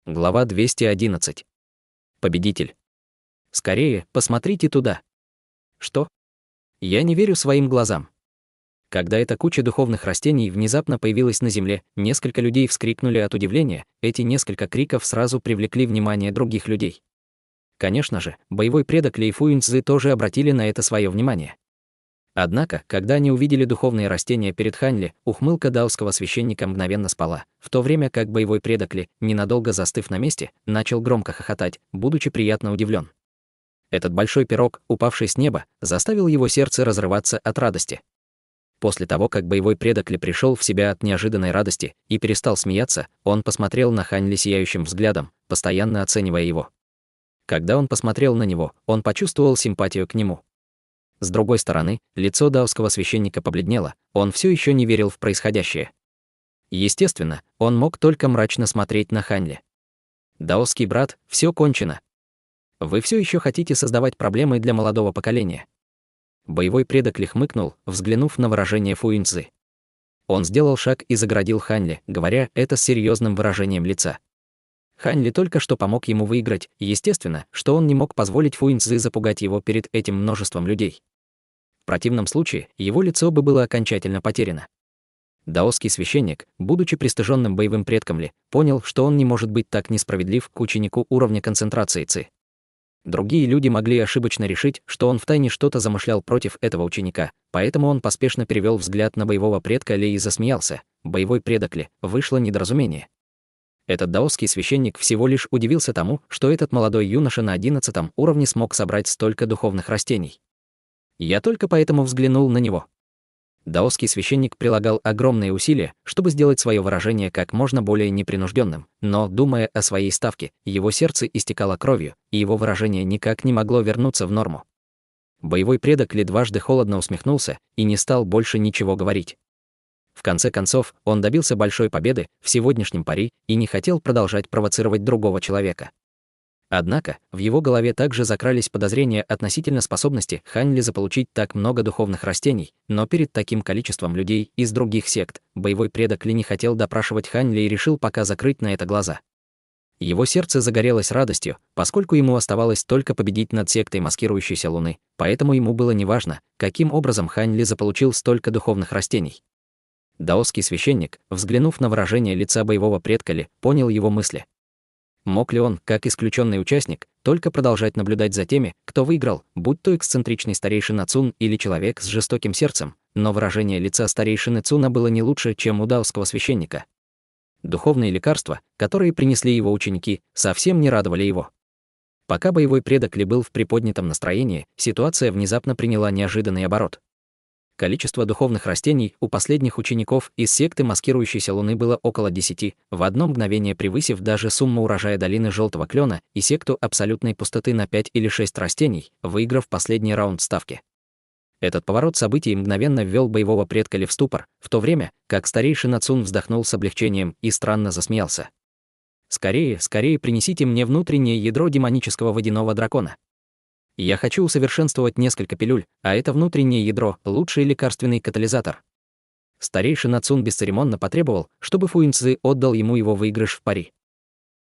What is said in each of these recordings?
Глава 211. Победитель. Скорее, посмотрите туда. Что? Я не верю своим глазам. Когда эта куча духовных растений внезапно появилась на земле, несколько людей вскрикнули от удивления, эти несколько криков сразу привлекли внимание других людей. Конечно же, боевой предок Лей Фуинцзы тоже обратили на это свое внимание. Однако, когда они увидели духовные растения перед Ханьли, ухмылка даосского священника мгновенно спала, в то время как боевой предок Ли, ненадолго застыв на месте, начал громко хохотать, будучи приятно удивлен. Этот большой пирог, упавший с неба, заставил его сердце разрываться от радости. После того, как боевой предок Ли пришел в себя от неожиданной радости и перестал смеяться, он посмотрел на Ханьли сияющим взглядом, постоянно оценивая его. Когда он посмотрел на него, он почувствовал симпатию к нему. С другой стороны, лицо даосского священника побледнело, он все еще не верил в происходящее. Естественно, он мог только мрачно смотреть на Ханьли. «Даосский брат, все кончено. Вы все еще хотите создавать проблемы для молодого поколения?» Боевой предок Ли хмыкнул, взглянув на выражение Фуинцзы. Он сделал шаг и заградил Ханьли, говоря это с серьезным выражением лица. Ханьли только что помог ему выиграть, и естественно, что он не мог позволить Фуинцзы запугать его перед этим множеством людей. В противном случае, его лицо бы было окончательно потеряно. Даосский священник, будучи пристыженным боевым предком Ли, понял, что он не может быть так несправедлив к ученику уровня концентрации Ци. Другие люди могли ошибочно решить, что он втайне что-то замышлял против этого ученика, поэтому он поспешно перевел взгляд на боевого предка Ли и засмеялся. Боевой предок Ли, вышло недоразумение. Этот даосский священник всего лишь удивился тому, что этот молодой юноша на 11 уровне смог собрать столько духовных растений. Я только поэтому взглянул на него. Даосский священник прилагал огромные усилия, чтобы сделать свое выражение как можно более непринужденным, но, думая о своей ставке, его сердце истекало кровью, и его выражение никак не могло вернуться в норму. Боевой предок Ли дважды холодно усмехнулся и не стал больше ничего говорить. В конце концов, он добился большой победы в сегодняшнем пари и не хотел продолжать провоцировать другого человека. Однако, в его голове также закрались подозрения относительно способности Ханьли заполучить так много духовных растений, но перед таким количеством людей из других сект, боевой предок Ли не хотел допрашивать Ханьли и решил пока закрыть на это глаза. Его сердце загорелось радостью, поскольку ему оставалось только победить над сектой маскирующейся Луны, поэтому ему было неважно, каким образом Ханьли заполучил столько духовных растений. Даосский священник, взглянув на выражение лица боевого предка Ли, понял его мысли. Мог ли он, как исключенный участник, только продолжать наблюдать за теми, кто выиграл, будь то эксцентричный старейшина Цун или человек с жестоким сердцем, но выражение лица старейшины Цуна было не лучше, чем у даосского священника. Духовные лекарства, которые принесли его ученики, совсем не радовали его. Пока боевой предок Ли был в приподнятом настроении, ситуация внезапно приняла неожиданный оборот. Количество духовных растений у последних учеников из секты маскирующейся Луны было около 10, в одно мгновение превысив даже сумму урожая долины Желтого Клена и секту абсолютной пустоты на 5 или 6 растений, выиграв последний раунд ставки. Этот поворот событий мгновенно ввел боевого предка Ли в ступор, в то время, как старейшина Цун вздохнул с облегчением и странно засмеялся. «Скорее, скорее принесите мне внутреннее ядро демонического водяного дракона. Я хочу усовершенствовать несколько пилюль, а это внутреннее ядро – лучший лекарственный катализатор». Старейшина Цун бесцеремонно потребовал, чтобы Фуинцзы отдал ему его выигрыш в пари.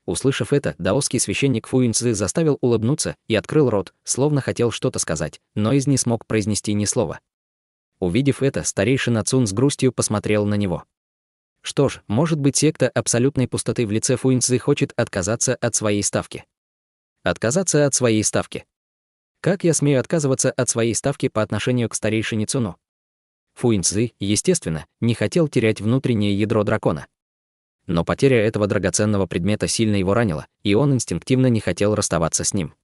Услышав это, даосский священник Фуинцзы заставил улыбнуться и открыл рот, словно хотел что-то сказать, но не смог произнести ни слова. Увидев это, старейшина Цун с грустью посмотрел на него. Что ж, может быть, секта абсолютной пустоты в лице Фуинцзы хочет отказаться от своей ставки. Отказаться от своей ставки. Как я смею отказываться от своей ставки по отношению к старейшине Цуну? Фуинцзы, естественно, не хотел терять внутреннее ядро дракона. Но потеря этого драгоценного предмета сильно его ранила, и он инстинктивно не хотел расставаться с ним.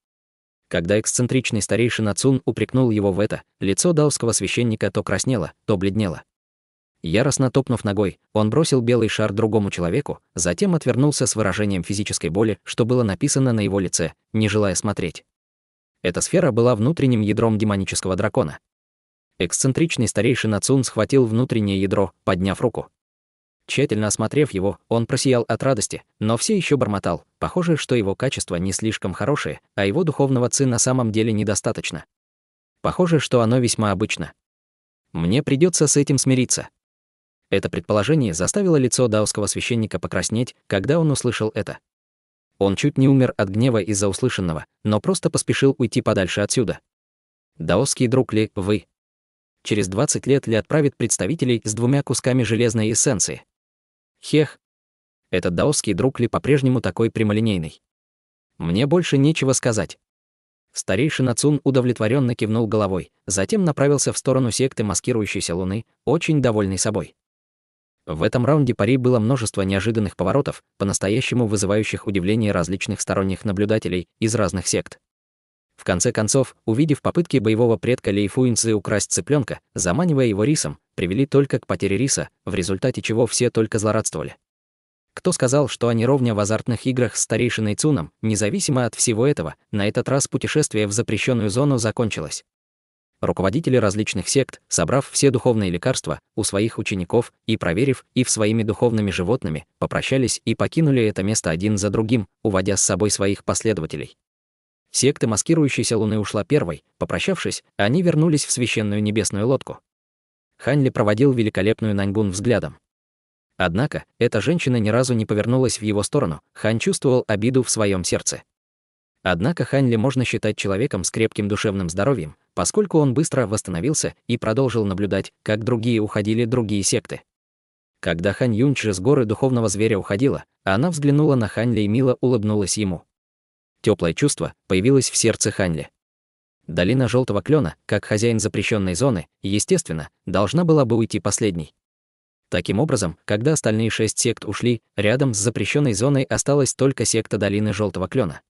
Когда эксцентричный старейшина Цун упрекнул его в это, лицо даосского священника то краснело, то бледнело. Яростно топнув ногой, он бросил белый шар другому человеку, затем отвернулся с выражением физической боли, что было написано на его лице, не желая смотреть. Эта сфера была внутренним ядром демонического дракона. Эксцентричный старейшина Цун схватил внутреннее ядро, подняв руку. Тщательно осмотрев его, он просиял от радости, но все еще бормотал. Похоже, что его качества не слишком хорошие, а его духовного ци на самом деле недостаточно. Похоже, что оно весьма обычно. Мне придется с этим смириться. Это предположение заставило лицо даосского священника покраснеть, когда он услышал это. Он чуть не умер от гнева из-за услышанного, но просто поспешил уйти подальше отсюда. Даосский друг ли вы? Через 20 лет ли отправит представителей с 2 кусками железной эссенции? Хех. Этот даосский друг ли по-прежнему такой прямолинейный? Мне больше нечего сказать. Старейшина Цун удовлетворенно кивнул головой, затем направился в сторону секты маскирующейся луны, очень довольный собой. В этом раунде пари было множество неожиданных поворотов, по-настоящему вызывающих удивление различных сторонних наблюдателей из разных сект. В конце концов, увидев попытки боевого предка Лей Фуинцзы украсть цыпленка, заманивая его рисом, привели только к потере риса, в результате чего все только злорадствовали. Кто сказал, что они ровня в азартных играх с старейшиной Цуном, независимо от всего этого, на этот раз путешествие в запрещенную зону закончилось. Руководители различных сект, собрав все духовные лекарства у своих учеников и проверив их своими духовными животными, попрощались и покинули это место один за другим, уводя с собой своих последователей. Секта маскирующейся луны ушла первой, попрощавшись, они вернулись в священную небесную лодку. Хань Ли проводил великолепную Наньгун взглядом. Однако, эта женщина ни разу не повернулась в его сторону, Хань чувствовал обиду в своем сердце. Однако Хань Ли можно считать человеком с крепким душевным здоровьем, поскольку он быстро восстановился и продолжил наблюдать, как другие уходили другие секты. Когда Хань Юньчжи с горы духовного зверя уходила, она взглянула на Хань Ли и мило улыбнулась ему. Теплое чувство появилось в сердце Хань Ли. Долина Желтого Клена, как хозяин запрещенной зоны, естественно, должна была бы уйти последней. Таким образом, когда остальные 6 сект ушли, рядом с запрещенной зоной осталась только секта Долины Желтого Клена.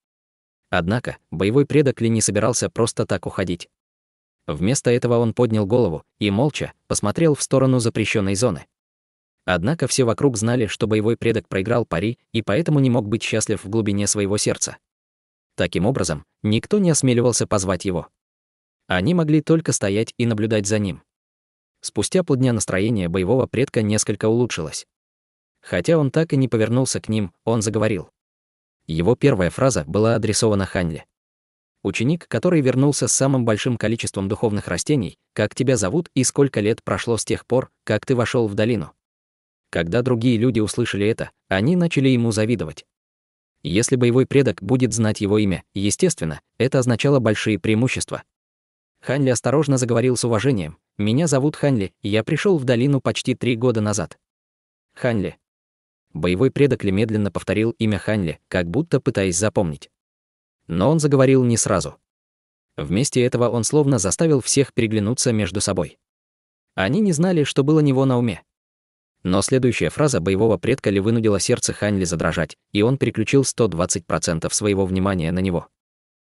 Однако, боевой предок Ли не собирался просто так уходить. Вместо этого он поднял голову и, молча, посмотрел в сторону запрещенной зоны. Однако все вокруг знали, что боевой предок проиграл пари и поэтому не мог быть счастлив в глубине своего сердца. Таким образом, никто не осмеливался позвать его. Они могли только стоять и наблюдать за ним. Спустя полдня настроение боевого предка несколько улучшилось. Хотя он так и не повернулся к ним, он заговорил. Его первая фраза была адресована Хань Ли. «Ученик, который вернулся с самым большим количеством духовных растений, как тебя зовут и сколько лет прошло с тех пор, как ты вошел в долину?» Когда другие люди услышали это, они начали ему завидовать. Если боевой предок будет знать его имя, естественно, это означало большие преимущества. Хань Ли осторожно заговорил с уважением. «Меня зовут Хань Ли, я пришел в долину почти 3 года назад». Хань Ли. Боевой предок Ли медленно повторил имя Хань Ли, как будто пытаясь запомнить. Но он заговорил не сразу. Вместе этого он словно заставил всех переглянуться между собой. Они не знали, что было у него на уме. Но следующая фраза боевого предка Ли вынудила сердце Хань Ли задрожать, и он переключил 120% своего внимания на него.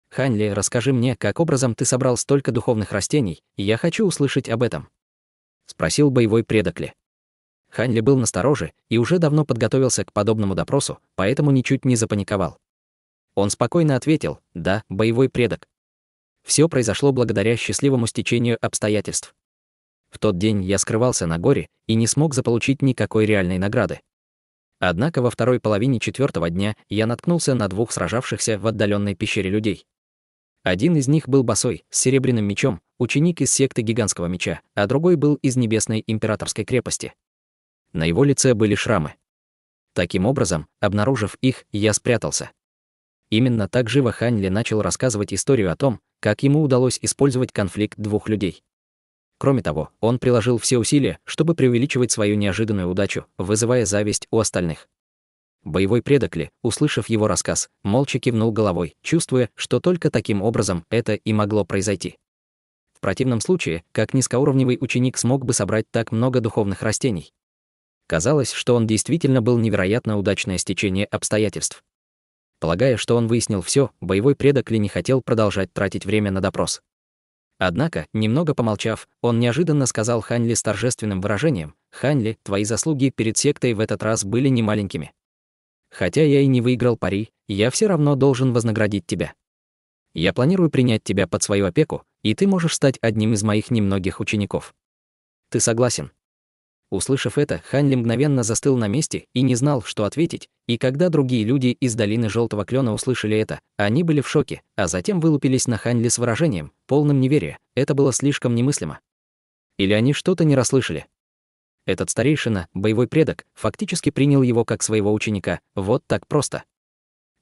«Хань Ли, расскажи мне, как образом ты собрал столько духовных растений, и я хочу услышать об этом», — спросил боевой предок Ли. Хань Ли был настороже и уже давно подготовился к подобному допросу, поэтому ничуть не запаниковал. Он спокойно ответил: «Да, боевой предок. Все произошло благодаря счастливому стечению обстоятельств. В тот день я скрывался на горе и не смог заполучить никакой реальной награды. Однако во второй половине 4-го дня я наткнулся на 2 сражавшихся в отдаленной пещере людей. Один из них был босой, с серебряным мечом, ученик из секты Гигантского меча, а другой был из Небесной Императорской крепости. На его лице были шрамы. Таким образом, обнаружив их, я спрятался». Именно так живо Хань Ли начал рассказывать историю о том, как ему удалось использовать конфликт 2 людей. Кроме того, он приложил все усилия, чтобы преувеличивать свою неожиданную удачу, вызывая зависть у остальных. Боевой предок Ли, услышав его рассказ, молча кивнул головой, чувствуя, что только таким образом это и могло произойти. В противном случае, как низкоуровневый ученик смог бы собрать так много духовных растений? Казалось, что он действительно был невероятно удачное стечение обстоятельств. Полагая, что он выяснил все, боевой предок Ли не хотел продолжать тратить время на допрос. Однако, немного помолчав, он неожиданно сказал Хань Ли с торжественным выражением: «Хань Ли, твои заслуги перед сектой в этот раз были немаленькими. Хотя я и не выиграл пари, я все равно должен вознаградить тебя. Я планирую принять тебя под свою опеку, и ты можешь стать одним из моих немногих учеников. Ты согласен?» Услышав это, Хань Ли мгновенно застыл на месте и не знал, что ответить, и когда другие люди из долины Желтого Клена услышали это, они были в шоке, а затем вылупились на Хань Ли с выражением, полным неверия. Это было слишком немыслимо. Или они что-то не расслышали? Этот старейшина, боевой предок, фактически принял его как своего ученика, вот так просто.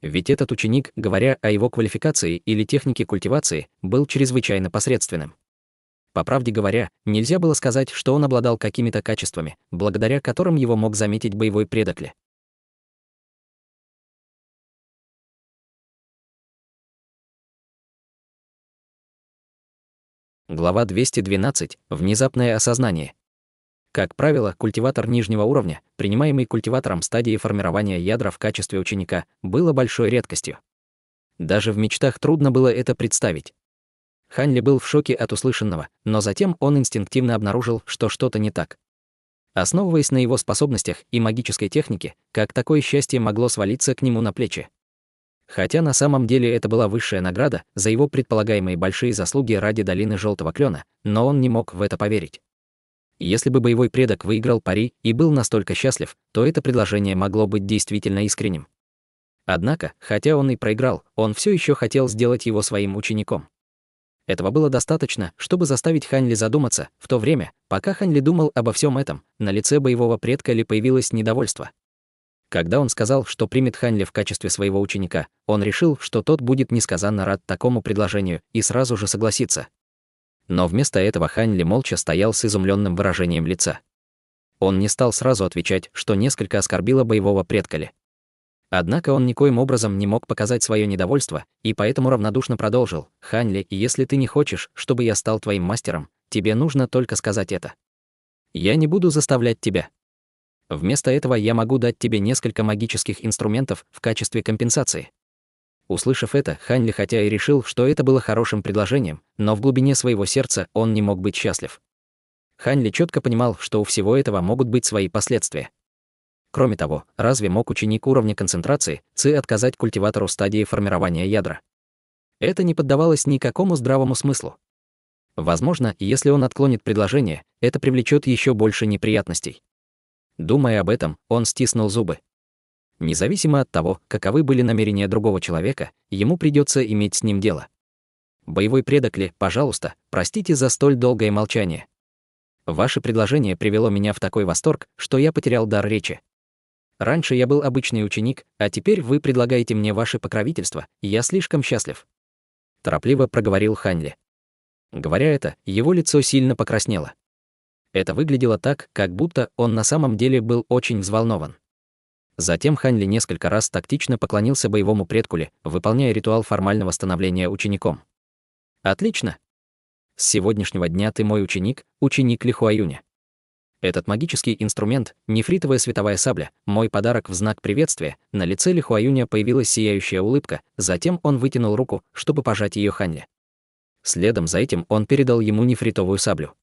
Ведь этот ученик, говоря о его квалификации или технике культивации, был чрезвычайно посредственным. По правде говоря, нельзя было сказать, что он обладал какими-то качествами, благодаря которым его мог заметить боевой предок Ли. Глава 212. Внезапное осознание. Как правило, культиватор нижнего уровня, принимаемый культиватором стадии формирования ядра в качестве ученика, было большой редкостью. Даже в мечтах трудно было это представить. Хань Ли был в шоке от услышанного, но затем он инстинктивно обнаружил, что что-то не так. Основываясь на его способностях и магической технике, как такое счастье могло свалиться к нему на плечи? Хотя на самом деле это была высшая награда за его предполагаемые большие заслуги ради долины Желтого Клена, но он не мог в это поверить. Если бы боевой предок выиграл пари и был настолько счастлив, то это предложение могло быть действительно искренним. Однако, хотя он и проиграл, он все еще хотел сделать его своим учеником. Этого было достаточно, чтобы заставить Хань Ли задуматься. В то время, пока Хань Ли думал обо всем этом, на лице боевого предка Ли появилось недовольство. Когда он сказал, что примет Хань Ли в качестве своего ученика, он решил, что тот будет несказанно рад такому предложению и сразу же согласится. Но вместо этого Хань Ли молча стоял с изумленным выражением лица. Он не стал сразу отвечать, что несколько оскорбило боевого предка Ли. Однако он никоим образом не мог показать свое недовольство, и поэтому равнодушно продолжил: «Хань Ли, если ты не хочешь, чтобы я стал твоим мастером, тебе нужно только сказать это. Я не буду заставлять тебя. Вместо этого я могу дать тебе несколько магических инструментов в качестве компенсации». Услышав это, Хань Ли хотя и решил, что это было хорошим предложением, но в глубине своего сердца он не мог быть счастлив. Хань Ли четко понимал, что у всего этого могут быть свои последствия. Кроме того, разве мог ученик уровня концентрации Ци отказать культиватору стадии формирования ядра? Это не поддавалось никакому здравому смыслу. Возможно, если он отклонит предложение, это привлечет еще больше неприятностей. Думая об этом, он стиснул зубы. Независимо от того, каковы были намерения другого человека, ему придется иметь с ним дело. Боевой предок Ли, пожалуйста, простите за столь долгое молчание. Ваше предложение привело меня в такой восторг, что я потерял дар речи. Раньше я был обычный ученик, а теперь вы предлагаете мне ваше покровительство, и я слишком счастлив. Торопливо проговорил Хань Ли. Говоря это, его лицо сильно покраснело. Это выглядело так, как будто он на самом деле был очень взволнован. Затем Хань Ли несколько раз тактично поклонился боевому предку Ли, выполняя ритуал формального становления учеником. «Отлично. С сегодняшнего дня ты мой ученик, ученик Ли Хуаюня. Этот магический инструмент, нефритовая световая сабля, мой подарок в знак приветствия». На лице Ли Хуаюня появилась сияющая улыбка, затем он вытянул руку, чтобы пожать ее Хань Ли. Следом за этим он передал ему нефритовую саблю.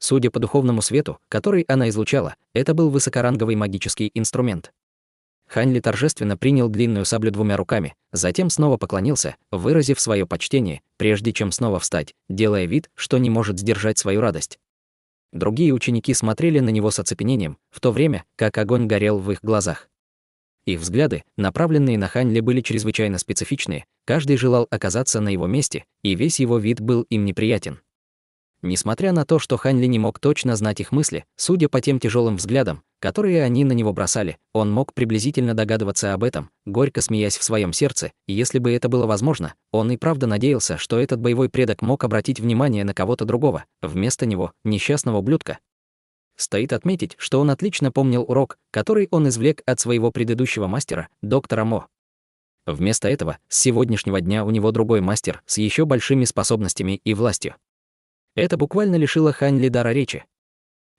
Судя по духовному свету, который она излучала, это был высокоранговый магический инструмент. Хань Ли торжественно принял длинную саблю двумя руками, затем снова поклонился, выразив свое почтение, прежде чем снова встать, делая вид, что не может сдержать свою радость. Другие ученики смотрели на него с оцепенением, в то время как огонь горел в их глазах. Их взгляды, направленные на Хань Ли, были чрезвычайно специфичные, каждый желал оказаться на его месте, и весь его вид был им неприятен. Несмотря на то, что Хань Ли не мог точно знать их мысли, судя по тем тяжелым взглядам, которые они на него бросали, он мог приблизительно догадываться об этом, горько смеясь в своем сердце, и если бы это было возможно, он и правда надеялся, что этот боевой предок мог обратить внимание на кого-то другого, вместо него, несчастного ублюдка. Стоит отметить, что он отлично помнил урок, который он извлек от своего предыдущего мастера, доктора Мо. Вместо этого, с сегодняшнего дня у него другой мастер с еще большими способностями и властью. Это буквально лишило Хань Ли дара речи.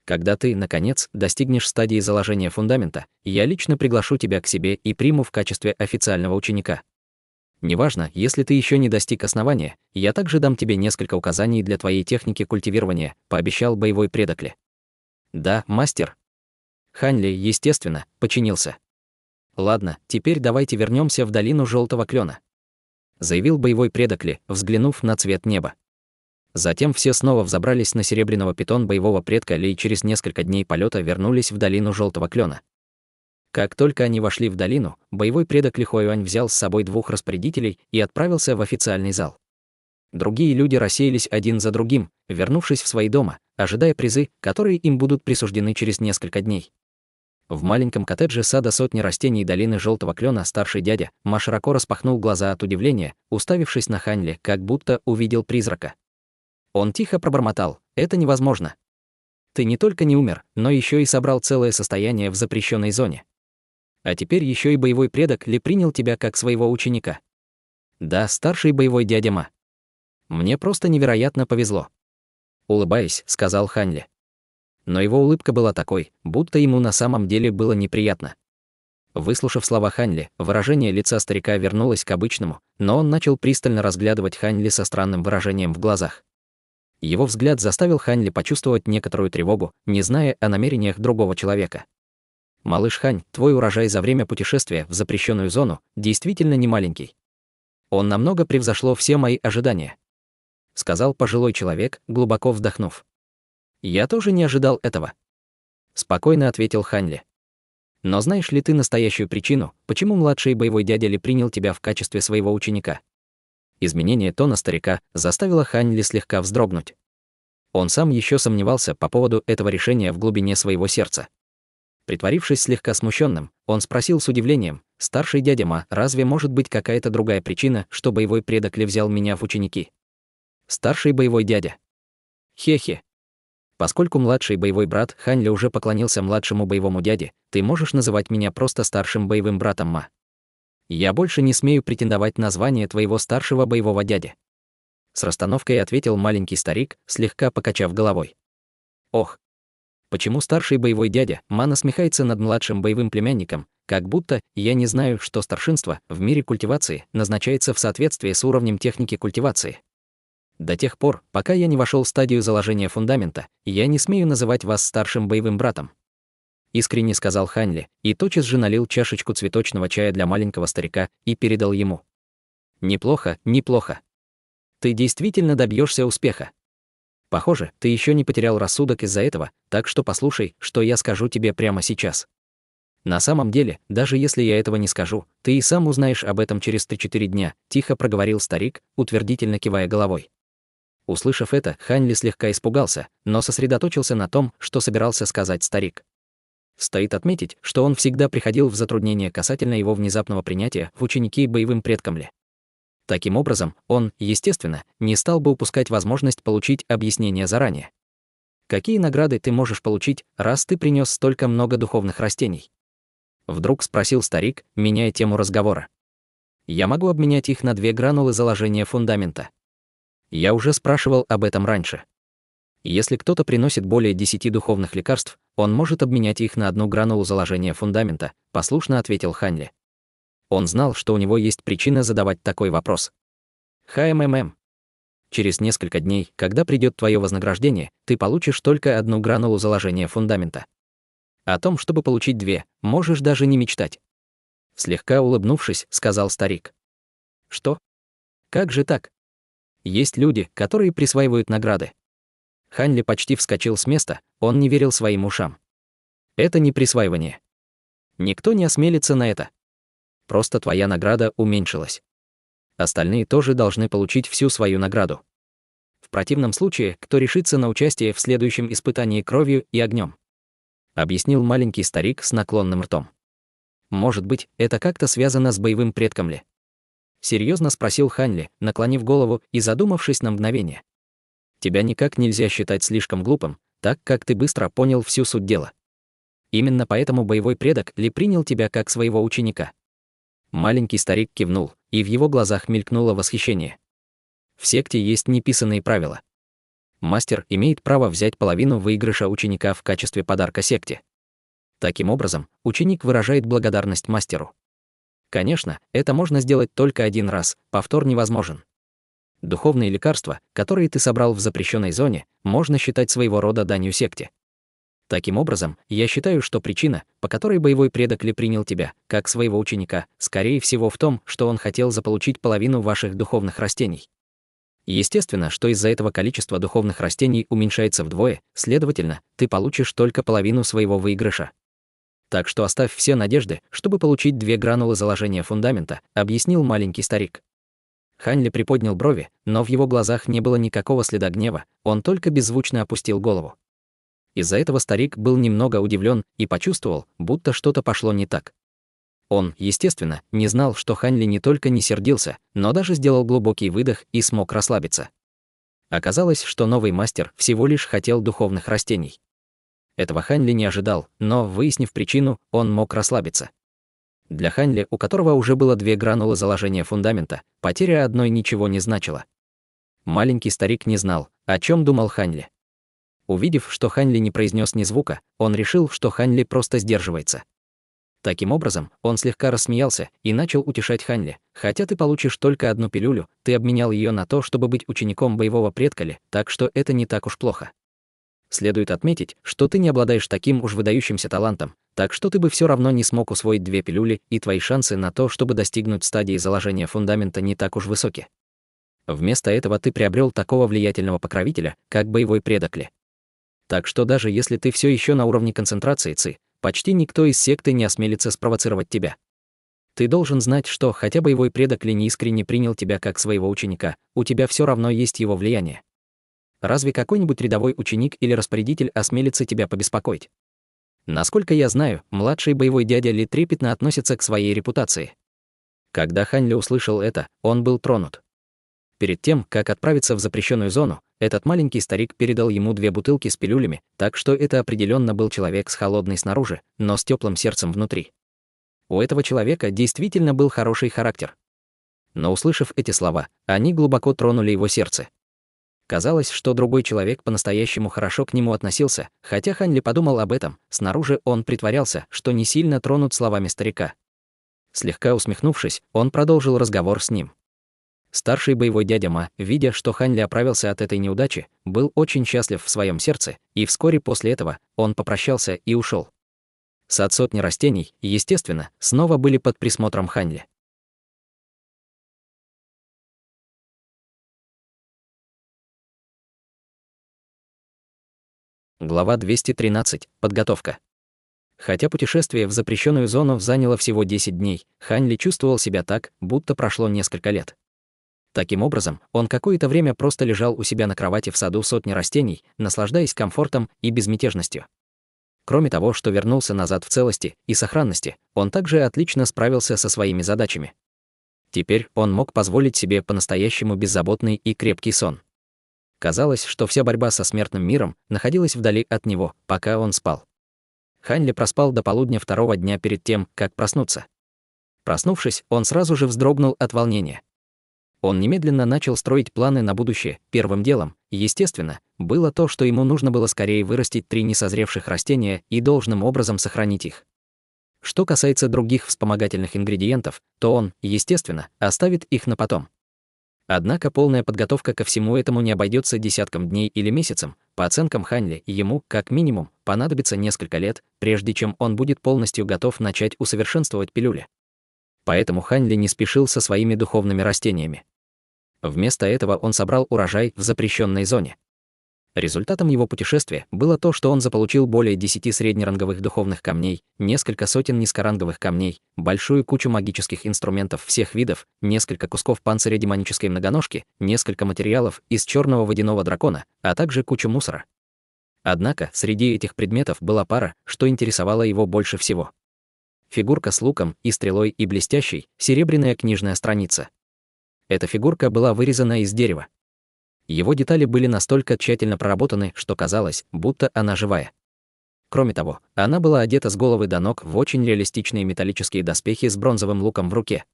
Когда ты, наконец, достигнешь стадии заложения фундамента, я лично приглашу тебя к себе и приму в качестве официального ученика. Неважно, если ты еще не достиг основания, я также дам тебе несколько указаний для твоей техники культивирования, пообещал боевой предок Ли. Да, мастер. Хань Ли, естественно, подчинился. Ладно, теперь давайте вернемся в долину Желтого Клена, заявил боевой предок Ли, взглянув на цвет неба. Затем все снова взобрались на серебряного питон боевого предка Ли и через несколько дней полета вернулись в долину Желтого Клена. Как только они вошли в долину, боевой предок Ли Хуаюань взял с собой двух распорядителей и отправился в официальный зал. Другие люди рассеялись один за другим, вернувшись в свои дома, ожидая призы, которые им будут присуждены через несколько дней. В маленьком коттедже сада сотни растений долины желтого клена старший дядя Ма широко распахнул глаза от удивления, уставившись на Ханьли, как будто увидел призрака. Он тихо пробормотал: «Это невозможно. Ты не только не умер, но еще и собрал целое состояние в запрещенной зоне. А теперь еще и боевой предок Ли принял тебя как своего ученика». «Да, старший боевой дядя Ма. Мне просто невероятно повезло», — улыбаясь, сказал Ханьли. Но его улыбка была такой, будто ему на самом деле было неприятно. Выслушав слова Ханьли, выражение лица старика вернулось к обычному, но он начал пристально разглядывать Ханьли со странным выражением в глазах. Его взгляд заставил Ханьли почувствовать некоторую тревогу, не зная о намерениях другого человека. «Малыш Хань, твой урожай за время путешествия в запрещенную зону действительно не маленький. Он намного превзошло все мои ожидания», — сказал пожилой человек, глубоко вздохнув. «Я тоже не ожидал этого», — спокойно ответил Ханьли. «Но знаешь ли ты настоящую причину, почему младший боевой дядя Ли принял тебя в качестве своего ученика?» Изменение тона старика заставило Ханьли слегка вздрогнуть. Он сам еще сомневался по поводу этого решения в глубине своего сердца. Притворившись слегка смущенным, он спросил с удивлением: «Старший дядя Ма, разве может быть какая-то другая причина, что боевой предок Ли взял меня в ученики?» «Старший боевой дядя». «Хе-хе. Поскольку младший боевой брат Ханьли уже поклонился младшему боевому дяде, ты можешь называть меня просто старшим боевым братом Ма. Я больше не смею претендовать на звание твоего старшего боевого дяди». С расстановкой ответил маленький старик, слегка покачав головой. «Ох, почему старший боевой дядя Ма насмехается над младшим боевым племянником, как будто я не знаю, что старшинство в мире культивации назначается в соответствии с уровнем техники культивации. До тех пор, пока я не вошел в стадию заложения фундамента, я не смею называть вас старшим боевым братом», — искренне сказал Ханьли, и тотчас же налил чашечку цветочного чая для маленького старика и передал ему. «Неплохо, неплохо. Ты действительно добьешься успеха. Похоже, ты еще не потерял рассудок из-за этого, так что послушай, что я скажу тебе прямо сейчас. На самом деле, даже если я этого не скажу, ты и сам узнаешь об этом через 3-4 дня», — тихо проговорил старик, утвердительно кивая головой. Услышав это, Ханьли слегка испугался, но сосредоточился на том, что собирался сказать старик. Стоит отметить, что он всегда приходил в затруднение касательно его внезапного принятия в ученики боевым предком Ли. Таким образом, он, естественно, не стал бы упускать возможность получить объяснение заранее. «Какие награды ты можешь получить, раз ты принес столько много духовных растений?» Вдруг спросил старик, меняя тему разговора. «Я могу обменять их на 2 гранулы заложения фундамента. Я уже спрашивал об этом раньше. Если кто-то приносит более 10 духовных лекарств, он может обменять их на 1 гранулу заложения фундамента», — послушно ответил Ханьли. Он знал, что у него есть причина задавать такой вопрос. «ХММ. Через несколько дней, когда придет твое вознаграждение, ты получишь только 1 гранулу заложения фундамента. О том, чтобы получить 2, можешь даже не мечтать». Слегка улыбнувшись, сказал старик. «Что? Как же так? Есть люди, которые присваивают награды». Ханьли почти вскочил с места, он не верил своим ушам. «Это не присваивание. Никто не осмелится на это. Просто твоя награда уменьшилась. Остальные тоже должны получить всю свою награду. В противном случае, кто решится на участие в следующем испытании кровью и огнем?» Объяснил маленький старик с наклонным ртом. «Может быть, это как-то связано с боевым предком Ли?» Серьезно спросил Ханьли, наклонив голову и задумавшись на мгновение. «Тебя никак нельзя считать слишком глупым, так как ты быстро понял всю суть дела. Именно поэтому боевой предок Ли принял тебя как своего ученика». Маленький старик кивнул, и в его глазах мелькнуло восхищение. В секте есть неписанные правила. Мастер имеет право взять половину выигрыша ученика в качестве подарка секте. Таким образом, ученик выражает благодарность мастеру. Конечно, это можно сделать только 1 раз, повтор невозможен. Духовные лекарства, которые ты собрал в запрещенной зоне, можно считать своего рода данью секте. Таким образом, я считаю, что причина, по которой боевой предок Ли принял тебя, как своего ученика, скорее всего в том, что он хотел заполучить половину ваших духовных растений. Естественно, что из-за этого количество духовных растений уменьшается вдвое, следовательно, ты получишь только половину своего выигрыша. Так что оставь все надежды, чтобы получить 2 гранулы заложения фундамента», — объяснил маленький старик. Ханьли приподнял брови, но в его глазах не было никакого следа гнева, он только беззвучно опустил голову. Из-за этого старик был немного удивлен и почувствовал, будто что-то пошло не так. Он, естественно, не знал, что Хань Ли не только не сердился, но даже сделал глубокий выдох и смог расслабиться. Оказалось, что новый мастер всего лишь хотел духовных растений. Этого Хань Ли не ожидал, но, выяснив причину, он мог расслабиться. Для Хань Ли, у которого уже было 2 гранулы заложения фундамента, потеря одной ничего не значила. Маленький старик не знал, о чем думал Хань Ли. Увидев, что Хань Ли не произнес ни звука, он решил, что Хань Ли просто сдерживается. Таким образом, он слегка рассмеялся и начал утешать Хань Ли. «Хотя ты получишь только 1 пилюлю, ты обменял ее на то, чтобы быть учеником боевого предка Ли, так что это не так уж плохо. Следует отметить, что ты не обладаешь таким уж выдающимся талантом, так что ты бы все равно не смог усвоить 2 пилюли, и твои шансы на то, чтобы достигнуть стадии заложения фундамента, не так уж высоки. Вместо этого ты приобрел такого влиятельного покровителя, как боевой предок Ли. Так что даже если ты все еще на уровне концентрации Ци, почти никто из секты не осмелится спровоцировать тебя. Ты должен знать, что хотя боевой предок Ли не искренне принял тебя как своего ученика, у тебя все равно есть его влияние. Разве какой-нибудь рядовой ученик или распорядитель осмелится тебя побеспокоить? Насколько я знаю, младший боевой дядя Ли трепетно относится к своей репутации. Когда Хань Ли услышал это, он был тронут. Перед тем, как отправиться в запрещенную зону, этот маленький старик передал ему 2 бутылки с пилюлями, так что это определенно был человек с холодной снаружи, но с теплым сердцем внутри. У этого человека действительно был хороший характер. Но услышав эти слова, они глубоко тронули его сердце. Казалось, что другой человек по-настоящему хорошо к нему относился, хотя Хань Ли подумал об этом, снаружи он притворялся, что не сильно тронут словами старика. Слегка усмехнувшись, он продолжил разговор с ним. Старший боевой дядя Ма, видя, что Хань Ли оправился от этой неудачи, был очень счастлив в своем сердце, и вскоре после этого он попрощался и ушел. Сад сотни растений, естественно, снова были под присмотром Хань Ли. Глава 213. Подготовка. Хотя путешествие в запрещенную зону заняло всего 10 дней, Хань Ли чувствовал себя так, будто прошло несколько лет. Таким образом, он какое-то время просто лежал у себя на кровати в саду сотни растений, наслаждаясь комфортом и безмятежностью. Кроме того, что вернулся назад в целости и сохранности, он также отлично справился со своими задачами. Теперь он мог позволить себе по-настоящему беззаботный и крепкий сон. Казалось, что вся борьба со смертным миром находилась вдали от него, пока он спал. Хань Ли проспал до полудня 2-го дня перед тем, как проснуться. Проснувшись, он сразу же вздрогнул от волнения. Он немедленно начал строить планы на будущее. Первым делом, естественно, было то, что ему нужно было скорее вырастить 3 несозревших растения и должным образом сохранить их. Что касается других вспомогательных ингредиентов, то он, естественно, оставит их на потом. Однако полная подготовка ко всему этому не обойдется десятком дней или месяцем. По оценкам Хань Ли, ему, как минимум, понадобится несколько лет, прежде чем он будет полностью готов начать усовершенствовать пилюли. Поэтому Хань Ли не спешил со своими духовными растениями. Вместо этого он собрал урожай в запрещенной зоне. Результатом его путешествия было то, что он заполучил более 10 среднеранговых духовных камней, несколько сотен низкоранговых камней, большую кучу магических инструментов всех видов, несколько кусков панциря демонической многоножки, несколько материалов из черного водяного дракона, а также кучу мусора. Однако среди этих предметов была пара, что интересовало его больше всего. Фигурка с луком и стрелой и блестящей, серебряная книжная страница. Эта фигурка была вырезана из дерева. Его детали были настолько тщательно проработаны, что казалось, будто она живая. Кроме того, она была одета с головы до ног в очень реалистичные металлические доспехи с бронзовым луком в руке.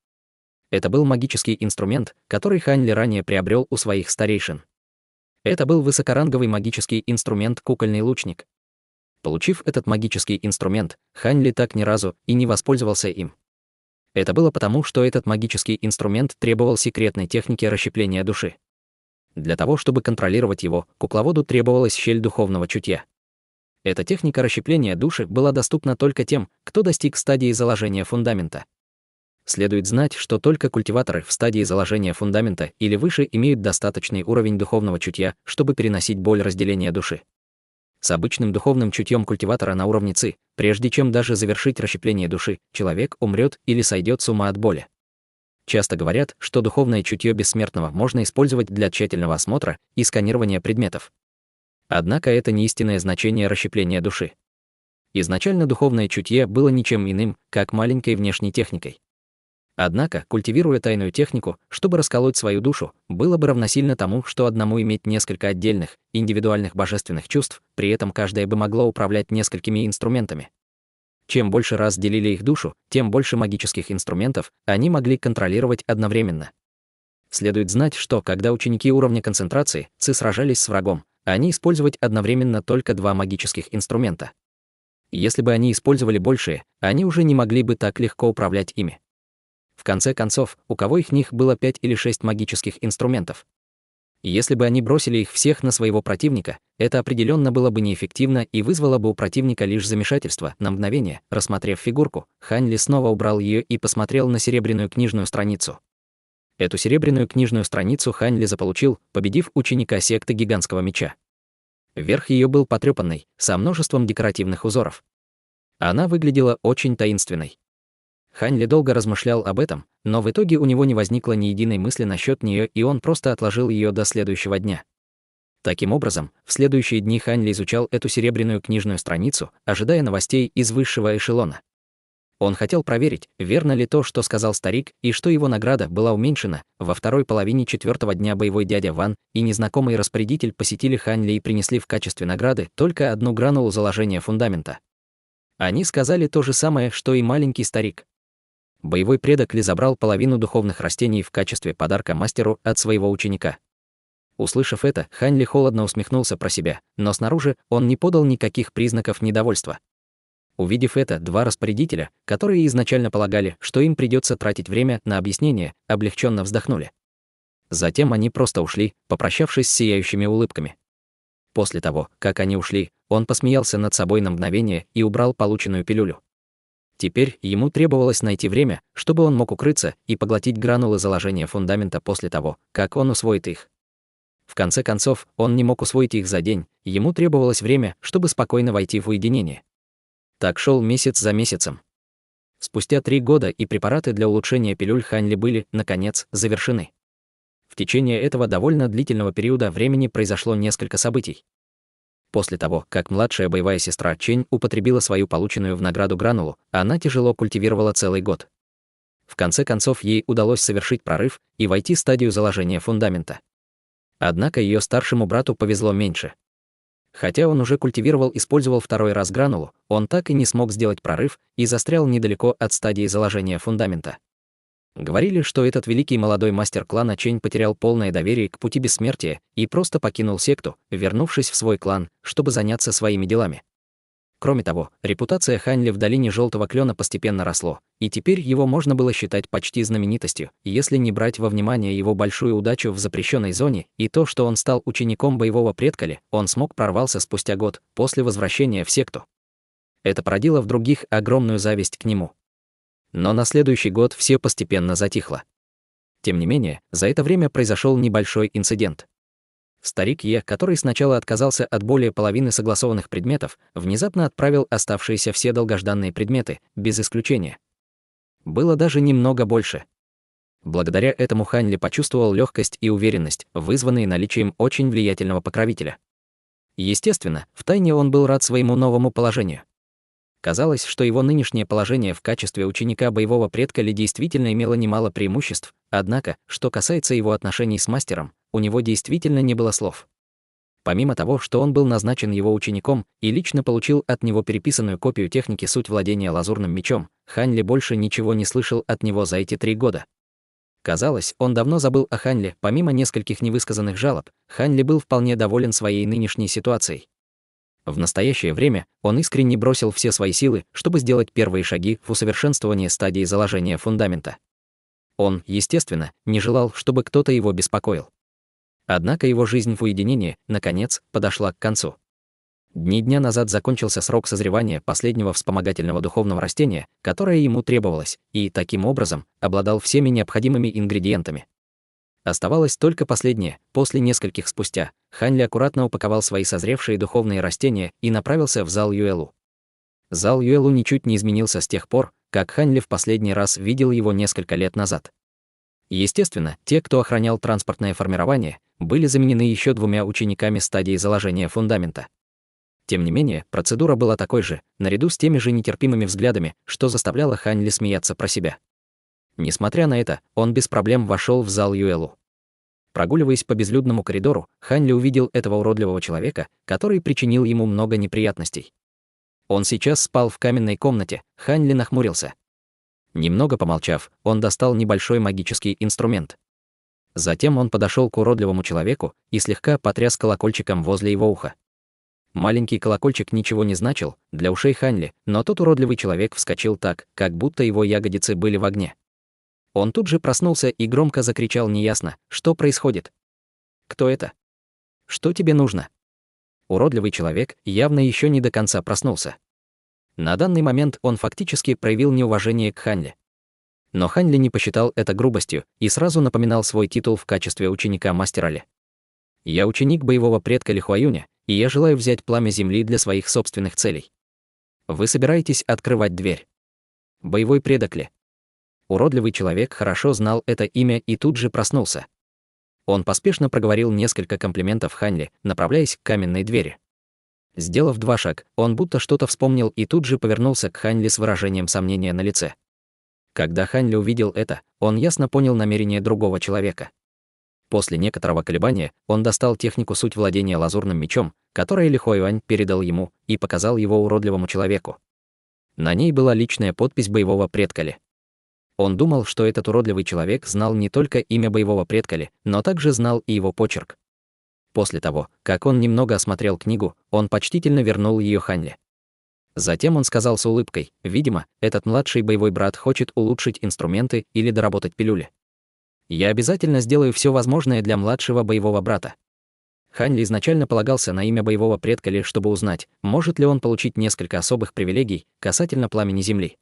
Это был магический инструмент, который Хань Ли ранее приобрел у своих старейшин. Это был высокоранговый магический инструмент «Кукольный лучник». Получив этот магический инструмент, Хань Ли так ни разу и не воспользовался им. Это было потому, что этот магический инструмент требовал секретной техники расщепления души. Для того, чтобы контролировать его, кукловоду требовалась щель духовного чутья. Эта техника расщепления души была доступна только тем, кто достиг стадии заложения фундамента. Следует знать, что только культиваторы в стадии заложения фундамента или выше имеют достаточный уровень духовного чутья, чтобы переносить боль разделения души. С обычным духовным чутьем культиватора на уровне Ци, прежде чем даже завершить расщепление души, человек умрет или сойдет с ума от боли. Часто говорят, что духовное чутье бессмертного можно использовать для тщательного осмотра и сканирования предметов. Однако это не истинное значение расщепления души. Изначально духовное чутье было ничем иным, как маленькой внешней техникой. Однако, культивируя тайную технику, чтобы расколоть свою душу, было бы равносильно тому, что одному иметь несколько отдельных, индивидуальных божественных чувств, при этом каждое бы могло управлять несколькими инструментами. Чем больше раз делили их душу, тем больше магических инструментов они могли контролировать одновременно. Следует знать, что, когда ученики уровня концентрации сражались с врагом, они использовали одновременно только 2 магических инструмента. Если бы они использовали большие, они уже не могли бы так легко управлять ими. В конце концов, у кого их них было 5 или 6 магических инструментов. Если бы они бросили их всех на своего противника, это определенно было бы неэффективно и вызвало бы у противника лишь замешательство. На мгновение, рассмотрев фигурку, Хань Ли снова убрал ее и посмотрел на серебряную книжную страницу. Эту серебряную книжную страницу Хань Ли заполучил, победив ученика секты гигантского меча. Верх ее был потрёпанный, со множеством декоративных узоров. Она выглядела очень таинственной. Хань Ли долго размышлял об этом, но в итоге у него не возникло ни единой мысли насчет нее, и он просто отложил ее до следующего дня. Таким образом, в следующие дни Хань Ли изучал эту серебряную книжную страницу, ожидая новостей из высшего эшелона. Он хотел проверить, верно ли то, что сказал старик, и что его награда была уменьшена. Во второй половине 4-го дня боевой дядя Ван и незнакомый распорядитель посетили Хань Ли и принесли в качестве награды только 1 гранулу заложения фундамента. Они сказали то же самое, что и маленький старик. Боевой предок Ли забрал половину духовных растений в качестве подарка мастеру от своего ученика. Услышав это, Хань Ли холодно усмехнулся про себя, но снаружи он не подал никаких признаков недовольства. Увидев это, 2 распорядителя, которые изначально полагали, что им придется тратить время на объяснение, облегченно вздохнули. Затем они просто ушли, попрощавшись с сияющими улыбками. После того, как они ушли, он посмеялся над собой на мгновение и убрал полученную пилюлю. Теперь ему требовалось найти время, чтобы он мог укрыться и поглотить гранулы заложения фундамента после того, как он усвоит их. В конце концов, он не мог усвоить их за день, ему требовалось время, чтобы спокойно войти в уединение. Так шел месяц за месяцем. Спустя 3 года и препараты для улучшения пилюль Хань Ли были, наконец, завершены. В течение этого довольно длительного периода времени произошло несколько событий. После того, как младшая боевая сестра Чэнь употребила свою полученную в награду гранулу, она тяжело культивировала целый год. В конце концов, ей удалось совершить прорыв и войти в стадию заложения фундамента. Однако ее старшему брату повезло меньше. Хотя он уже использовал 2-й раз гранулу, он так и не смог сделать прорыв и застрял недалеко от стадии заложения фундамента. Говорили, что этот великий молодой мастер клана Чэнь потерял полное доверие к пути бессмертия и просто покинул секту, вернувшись в свой клан, чтобы заняться своими делами. Кроме того, репутация Хань Ли в долине Желтого Клена постепенно росло, и теперь его можно было считать почти знаменитостью, если не брать во внимание его большую удачу в запрещенной зоне и то, что он стал учеником боевого предка Ли, он смог прорваться спустя год после возвращения в секту. Это породило в других огромную зависть к нему. Но на следующий год все постепенно затихло. Тем не менее, за это время произошел небольшой инцидент. Старик Е, который сначала отказался от более половины согласованных предметов, внезапно отправил оставшиеся все долгожданные предметы, без исключения. Было даже немного больше. Благодаря этому Хань Ли почувствовал легкость и уверенность, вызванные наличием очень влиятельного покровителя. Естественно, втайне он был рад своему новому положению. Казалось, что его нынешнее положение в качестве ученика боевого предка Ли действительно имело немало преимуществ, однако, что касается его отношений с мастером, у него действительно не было слов. Помимо того, что он был назначен его учеником и лично получил от него переписанную копию техники «Суть владения лазурным мечом», Хань Ли больше ничего не слышал от него за эти 3 года. Казалось, он давно забыл о Хань Ли. Помимо нескольких невысказанных жалоб, Хань Ли был вполне доволен своей нынешней ситуацией. В настоящее время он искренне бросил все свои силы, чтобы сделать первые шаги в усовершенствовании стадии заложения фундамента. Он, естественно, не желал, чтобы кто-то его беспокоил. Однако его жизнь в уединении, наконец, подошла к концу. Дня назад закончился срок созревания последнего вспомогательного духовного растения, которое ему требовалось, и, таким образом, обладал всеми необходимыми ингредиентами. Оставалось только последнее. После нескольких спустя, Хань Ли аккуратно упаковал свои созревшие духовные растения и направился в зал Юэлу. Зал Юэлу ничуть не изменился с тех пор, как Хань Ли в последний раз видел его несколько лет назад. Естественно, те, кто охранял транспортное формирование, были заменены еще 2 учениками стадии заложения фундамента. Тем не менее, процедура была такой же, наряду с теми же нетерпимыми взглядами, что заставляло Хань Ли смеяться про себя. Несмотря на это, он без проблем вошел в зал Юэлу. Прогуливаясь по безлюдному коридору, Хань Ли увидел этого уродливого человека, который причинил ему много неприятностей. Он сейчас спал в каменной комнате. Хань Ли нахмурился. Немного помолчав, он достал небольшой магический инструмент. Затем он подошел к уродливому человеку и слегка потряс колокольчиком возле его уха. Маленький колокольчик ничего не значил для ушей Хань Ли, но тот уродливый человек вскочил так, как будто его ягодицы были в огне. Он тут же проснулся и громко закричал неясно: «Что происходит? Кто это? Что тебе нужно?» Уродливый человек явно еще не до конца проснулся. На данный момент он фактически проявил неуважение к Хань Ли. Но Хань Ли не посчитал это грубостью и сразу напоминал свой титул в качестве ученика мастера Ли. «Я ученик боевого предка Ли Хуаюня, и я желаю взять пламя земли для своих собственных целей. Вы собираетесь открывать дверь? Боевой предок Ли?» Уродливый человек хорошо знал это имя и тут же проснулся. Он поспешно проговорил несколько комплиментов Хань Ли, направляясь к каменной двери. Сделав 2 шага, он будто что-то вспомнил и тут же повернулся к Хань Ли с выражением сомнения на лице. Когда Хань Ли увидел это, он ясно понял намерение другого человека. После некоторого колебания он достал технику суть владения лазурным мечом, которую Ли Хуаюань передал ему, и показал его уродливому человеку. На ней была личная подпись боевого предка Ли. Он думал, что этот уродливый человек знал не только имя боевого предка Ли, но также знал и его почерк. После того, как он немного осмотрел книгу, он почтительно вернул ее Хань Ли. Затем он сказал с улыбкой: «Видимо, этот младший боевой брат хочет улучшить инструменты или доработать пилюли. Я обязательно сделаю все возможное для младшего боевого брата». Хань Ли изначально полагался на имя боевого предка Ли, чтобы узнать, может ли он получить несколько особых привилегий касательно пламени земли.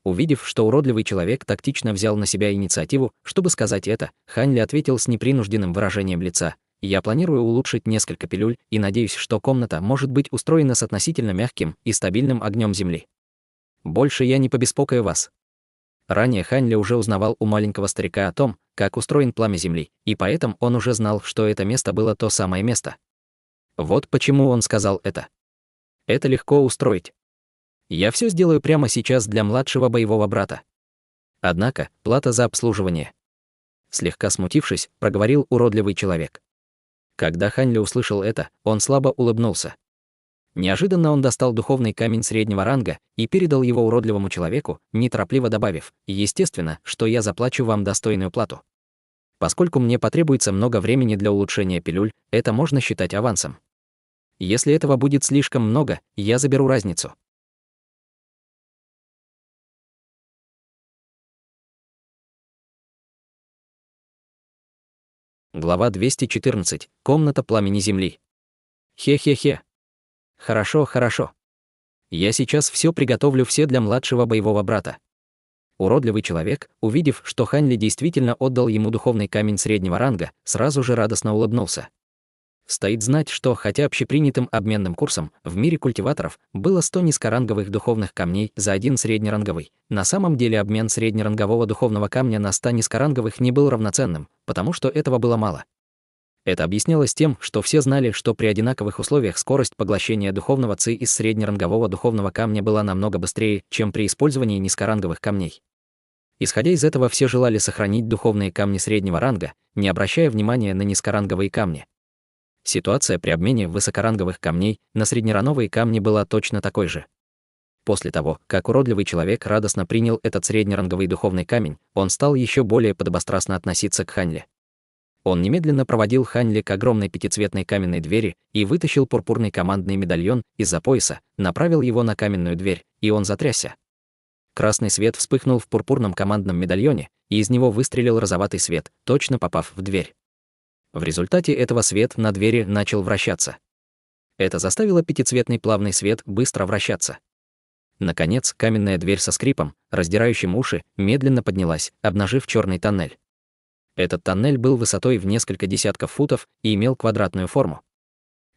Увидев, что уродливый человек тактично взял на себя инициативу, чтобы сказать это, Хань Ли ответил с непринужденным выражением лица: «Я планирую улучшить несколько пилюль и надеюсь, что комната может быть устроена с относительно мягким и стабильным огнем земли. Больше я не побеспокою вас». Ранее Хань Ли уже узнавал у маленького старика о том, как устроен пламя земли, и поэтому он уже знал, что это место было то самое место. Вот почему он сказал это. «Это легко устроить. Я все сделаю прямо сейчас для младшего боевого брата. Однако, плата за обслуживание». Слегка смутившись, проговорил уродливый человек. Когда Хань Ли услышал это, он слабо улыбнулся. Неожиданно он достал духовный камень среднего ранга и передал его уродливому человеку, неторопливо добавив: «Естественно, что я заплачу вам достойную плату. Поскольку мне потребуется много времени для улучшения пилюль, это можно считать авансом. Если этого будет слишком много, я заберу разницу». Глава 214. Комната пламени земли. Хе-хе-хе. Хорошо, хорошо. Я сейчас все приготовлю все для младшего боевого брата. Уродливый человек, увидев, что Хань Ли действительно отдал ему духовный камень среднего ранга, сразу же радостно улыбнулся. Стоит знать, что хотя общепринятым обменным курсом в мире культиваторов было 100 низкоранговых духовных камней за 1 среднеранговый, на самом деле обмен среднерангового духовного камня на 100 низкоранговых не был равноценным, потому что этого было мало. Это объяснялось тем, что все знали, что при одинаковых условиях скорость поглощения духовного ци из среднерангового духовного камня была намного быстрее, чем при использовании низкоранговых камней. Исходя из этого, все желали сохранить духовные камни среднего ранга, не обращая внимания на низкоранговые камни. Ситуация при обмене высокоранговых камней на среднерановые камни была точно такой же. После того, как уродливый человек радостно принял этот среднеранговый духовный камень, он стал еще более подобострастно относиться к Хань Ли. Он немедленно проводил Хань Ли к огромной пятицветной каменной двери и вытащил пурпурный командный медальон из-за пояса, направил его на каменную дверь, и он затрясся. Красный свет вспыхнул в пурпурном командном медальоне, и из него выстрелил розоватый свет, точно попав в дверь. В результате этого свет на двери начал вращаться. Это заставило пятицветный плавный свет быстро вращаться. Наконец, каменная дверь со скрипом, раздирающим уши, медленно поднялась, обнажив черный тоннель. Этот тоннель был высотой в несколько десятков футов и имел квадратную форму.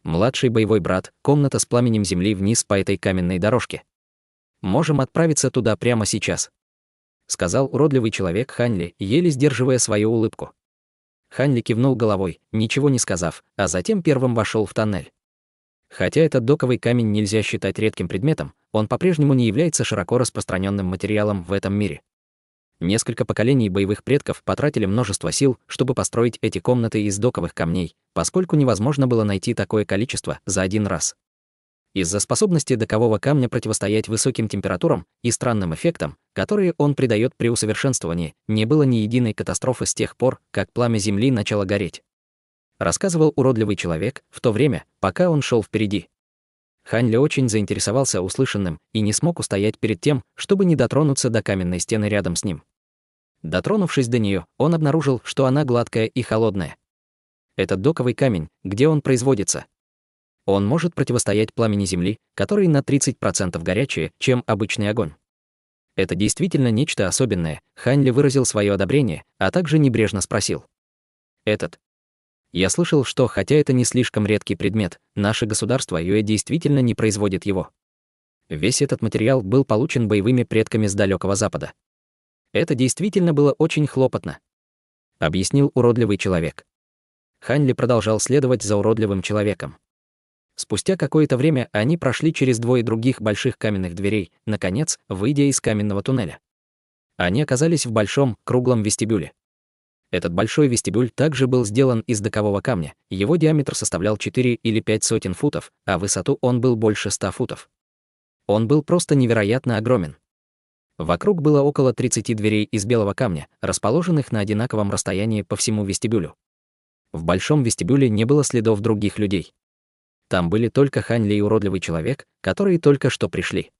Младший боевой брат, комната с пламенем земли вниз по этой каменной дорожке. «Можем отправиться туда прямо сейчас», — сказал уродливый человек Хань Ли, еле сдерживая свою улыбку. Ханли кивнул головой, ничего не сказав, а затем первым вошел в тоннель. Хотя этот доковый камень нельзя считать редким предметом, он по-прежнему не является широко распространенным материалом в этом мире. Несколько поколений боевых предков потратили множество сил, чтобы построить эти комнаты из доковых камней, поскольку невозможно было найти такое количество за один раз. Из-за способности докового камня противостоять высоким температурам и странным эффектам, которые он придает при усовершенствовании, не было ни единой катастрофы с тех пор, как пламя Земли начало гореть. Рассказывал уродливый человек в то время, пока он шел впереди. Ханли очень заинтересовался услышанным и не смог устоять перед тем, чтобы не дотронуться до каменной стены рядом с ним. Дотронувшись до нее, он обнаружил, что она гладкая и холодная. Этот доковый камень, где он производится? Он может противостоять пламени Земли, который на 30% горячее, чем обычный огонь. Это действительно нечто особенное. Ханли выразил свое одобрение, а также небрежно спросил. Этот. Я слышал, что, хотя это не слишком редкий предмет, наше государство Юэ действительно не производит его. Весь этот материал был получен боевыми предками с Далекого Запада. Это действительно было очень хлопотно, объяснил уродливый человек. Ханли продолжал следовать за уродливым человеком. Спустя какое-то время они прошли через двое других больших каменных дверей, наконец, выйдя из каменного туннеля. Они оказались в большом, круглом вестибюле. Этот большой вестибюль также был сделан из докового камня, его диаметр составлял 4 или 5 сотен футов, а высоту он был больше 100 футов. Он был просто невероятно огромен. Вокруг было около 30 дверей из белого камня, расположенных на одинаковом расстоянии по всему вестибюлю. В большом вестибюле не было следов других людей. Там были только Ханли и уродливый человек, которые только что пришли.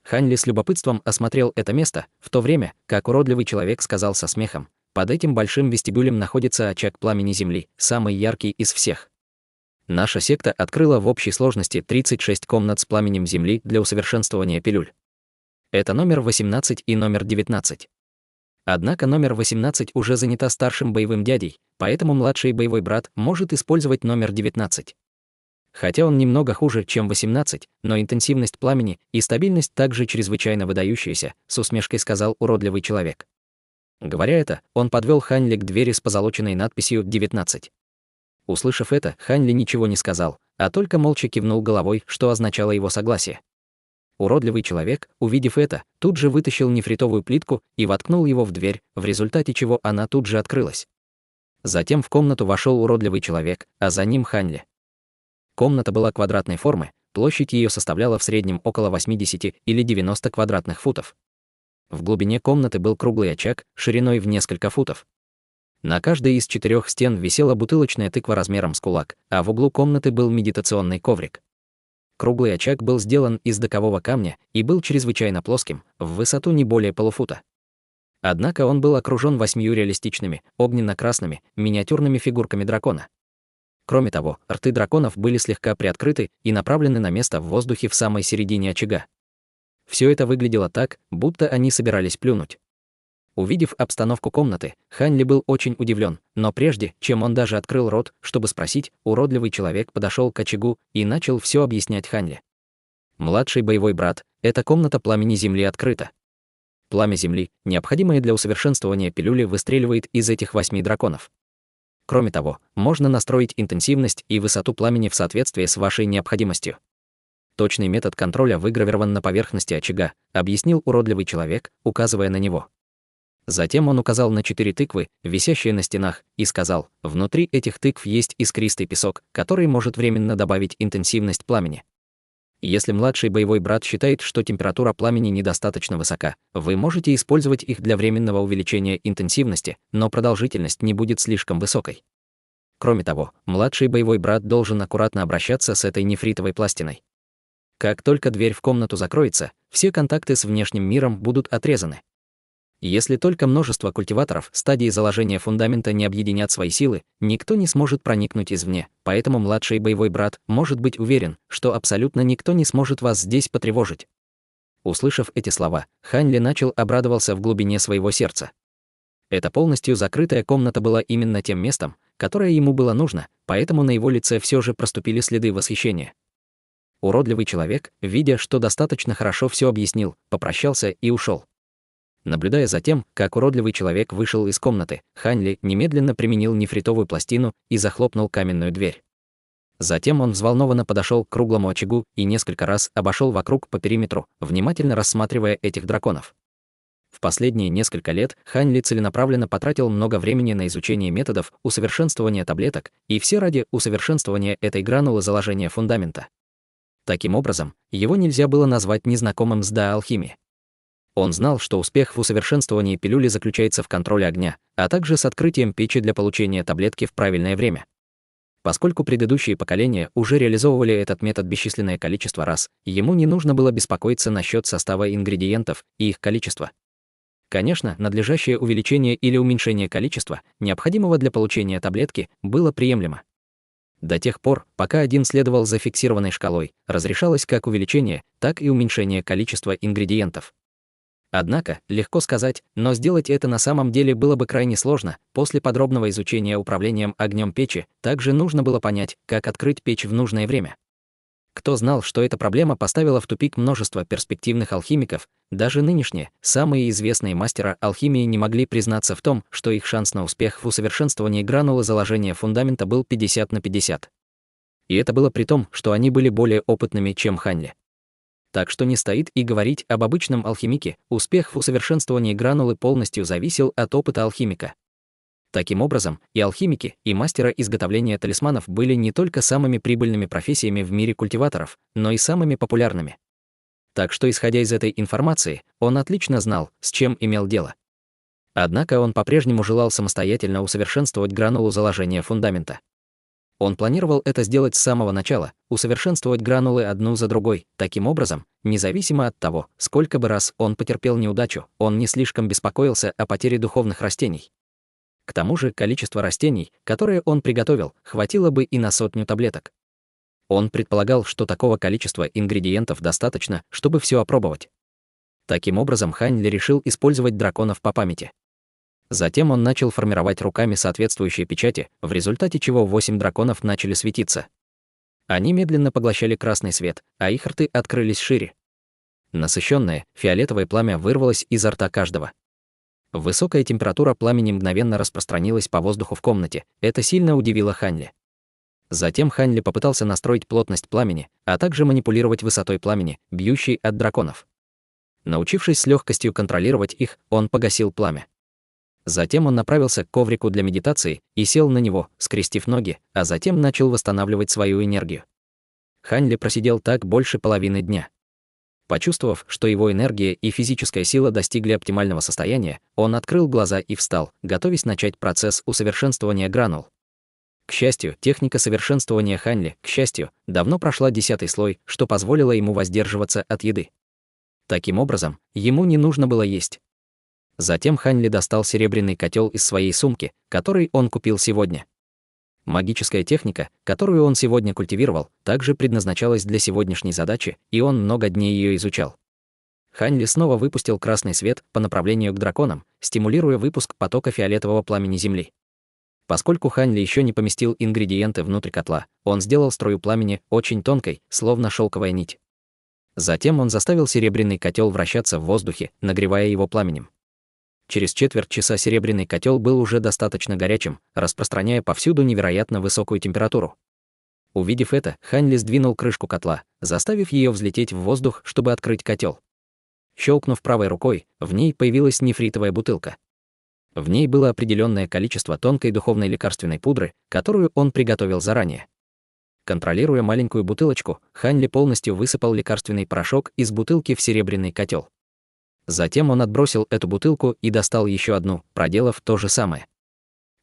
Ханли с любопытством осмотрел это место, в то время, как уродливый человек сказал со смехом: «Под этим большим вестибюлем находится очаг пламени Земли, самый яркий из всех. Наша секта открыла в общей сложности 36 комнат с пламенем Земли для усовершенствования пилюль. Это номер 18 и номер 19. Однако номер 18 уже занята старшим боевым дядей, поэтому младший боевой брат может использовать номер 19. Хотя он немного хуже, чем 18, но интенсивность пламени и стабильность также чрезвычайно выдающаяся», — с усмешкой сказал уродливый человек. Говоря это, он подвел Ханли к двери с позолоченной надписью 19. Услышав это, Ханли ничего не сказал, а только молча кивнул головой, что означало его согласие. Уродливый человек, увидев это, тут же вытащил нефритовую плитку и воткнул его в дверь, в результате чего она тут же открылась. Затем в комнату вошел уродливый человек, а за ним Ханли. Комната была квадратной формы, площадь ее составляла в среднем около 80 или 90 квадратных футов. В глубине комнаты был круглый очаг, шириной в несколько футов. На каждой из 4 стен висела бутылочная тыква размером с кулак, а в углу комнаты был медитационный коврик. Круглый очаг был сделан из докового камня и был чрезвычайно плоским, в высоту не более полуфута. Однако он был окружен 8 реалистичными, огненно-красными, миниатюрными фигурками дракона. Кроме того, рты драконов были слегка приоткрыты и направлены на место в воздухе в самой середине очага. Все это выглядело так, будто они собирались плюнуть. Увидев обстановку комнаты, Ханли был очень удивлен, но прежде, чем он даже открыл рот, чтобы спросить, уродливый человек подошел к очагу и начал все объяснять Ханли. «Младший боевой брат, эта комната пламени Земли открыта. Пламя Земли, необходимое для усовершенствования пилюли, выстреливает из этих 8 драконов. Кроме того, можно настроить интенсивность и высоту пламени в соответствии с вашей необходимостью. Точный метод контроля выгравирован на поверхности очага», — объяснил уродливый человек, указывая на него. Затем он указал на 4 тыквы, висящие на стенах, и сказал: «Внутри этих тыкв есть искристый песок, который может временно добавить интенсивность пламени. Если младший боевой брат считает, что температура пламени недостаточно высока, вы можете использовать их для временного увеличения интенсивности, но продолжительность не будет слишком высокой. Кроме того, младший боевой брат должен аккуратно обращаться с этой нефритовой пластиной. Как только дверь в комнату закроется, все контакты с внешним миром будут отрезаны. Если только множество культиваторов стадии заложения фундамента не объединят свои силы, никто не сможет проникнуть извне, поэтому младший боевой брат может быть уверен, что абсолютно никто не сможет вас здесь потревожить». Услышав эти слова, Ханли начал обрадоваться в глубине своего сердца. Эта полностью закрытая комната была именно тем местом, которое ему было нужно, поэтому на его лице все же проступили следы восхищения. Уродливый человек, видя, что достаточно хорошо все объяснил, попрощался и ушел. Наблюдая за тем, как уродливый человек вышел из комнаты, Хань Ли немедленно применил нефритовую пластину и захлопнул каменную дверь. Затем он взволнованно подошел к круглому очагу и несколько раз обошел вокруг по периметру, внимательно рассматривая этих драконов. В последние несколько лет Хань Ли целенаправленно потратил много времени на изучение методов усовершенствования таблеток, и все ради усовершенствования этой гранулы заложения фундамента. Таким образом, его нельзя было назвать незнакомым с алхимии. Он знал, что успех в усовершенствовании пилюли заключается в контроле огня, а также с открытием печи для получения таблетки в правильное время. Поскольку предыдущие поколения уже реализовывали этот метод бесчисленное количество раз, ему не нужно было беспокоиться насчет состава ингредиентов и их количества. Конечно, надлежащее увеличение или уменьшение количества, необходимого для получения таблетки, было приемлемо. До тех пор, пока один следовал за фиксированной шкалой, разрешалось как увеличение, так и уменьшение количества ингредиентов. Однако, легко сказать, но сделать это на самом деле было бы крайне сложно. После подробного изучения управлением огнем печи, также нужно было понять, как открыть печь в нужное время. Кто знал, что эта проблема поставила в тупик множество перспективных алхимиков, даже нынешние, самые известные мастера алхимии не могли признаться в том, что их шанс на успех в усовершенствовании гранулы заложения фундамента был 50 на 50. И это было при том, что они были более опытными, чем Хань Ли. Так что не стоит и говорить об обычном алхимике, успех в усовершенствовании гранулы полностью зависел от опыта алхимика. Таким образом, и алхимики, и мастера изготовления талисманов были не только самыми прибыльными профессиями в мире культиваторов, но и самыми популярными. Так что, исходя из этой информации, он отлично знал, с чем имел дело. Однако он по-прежнему желал самостоятельно усовершенствовать гранулу заложения фундамента. Он планировал это сделать с самого начала, усовершенствовать гранулы одну за другой. Таким образом, независимо от того, сколько бы раз он потерпел неудачу, он не слишком беспокоился о потере духовных растений. К тому же количество растений, которые он приготовил, хватило бы и на 100 таблеток. Он предполагал, что такого количества ингредиентов достаточно, чтобы все опробовать. Таким образом, Хань Ли решил использовать драконов по памяти. Затем он начал формировать руками соответствующие печати, в результате чего 8 драконов начали светиться. Они медленно поглощали красный свет, а их рты открылись шире. Насыщенное, фиолетовое пламя вырвалось изо рта каждого. Высокая температура пламени мгновенно распространилась по воздуху в комнате. Это сильно удивило Хань Ли. Затем Хань Ли попытался настроить плотность пламени, а также манипулировать высотой пламени, бьющей от драконов. Научившись с легкостью контролировать их, он погасил пламя. Затем он направился к коврику для медитации и сел на него, скрестив ноги, а затем начал восстанавливать свою энергию. Хань Ли просидел так больше половины дня. Почувствовав, что его энергия и физическая сила достигли оптимального состояния, он открыл глаза и встал, готовясь начать процесс усовершенствования гранул. К счастью, техника совершенствования Хань Ли, к счастью, давно прошла 10-й слой, что позволило ему воздерживаться от еды. Таким образом, ему не нужно было есть. Затем Хань Ли достал серебряный котел из своей сумки, который он купил сегодня. Магическая техника, которую он сегодня культивировал, также предназначалась для сегодняшней задачи, и он много дней ее изучал. Хань Ли снова выпустил красный свет по направлению к драконам, стимулируя выпуск потока фиолетового пламени Земли. Поскольку Хань Ли еще не поместил ингредиенты внутрь котла, он сделал струю пламени очень тонкой, словно шелковая нить. Затем он заставил серебряный котел вращаться в воздухе, нагревая его пламенем. Через четверть часа серебряный котел был уже достаточно горячим, распространяя повсюду невероятно высокую температуру. Увидев это, Хань Ли сдвинул крышку котла, заставив ее взлететь в воздух, чтобы открыть котел. Щелкнув правой рукой, в ней появилась нефритовая бутылка. В ней было определенное количество тонкой духовной лекарственной пудры, которую он приготовил заранее. Контролируя маленькую бутылочку, Хань Ли полностью высыпал лекарственный порошок из бутылки в серебряный котел. Затем он отбросил эту бутылку и достал еще одну, проделав то же самое.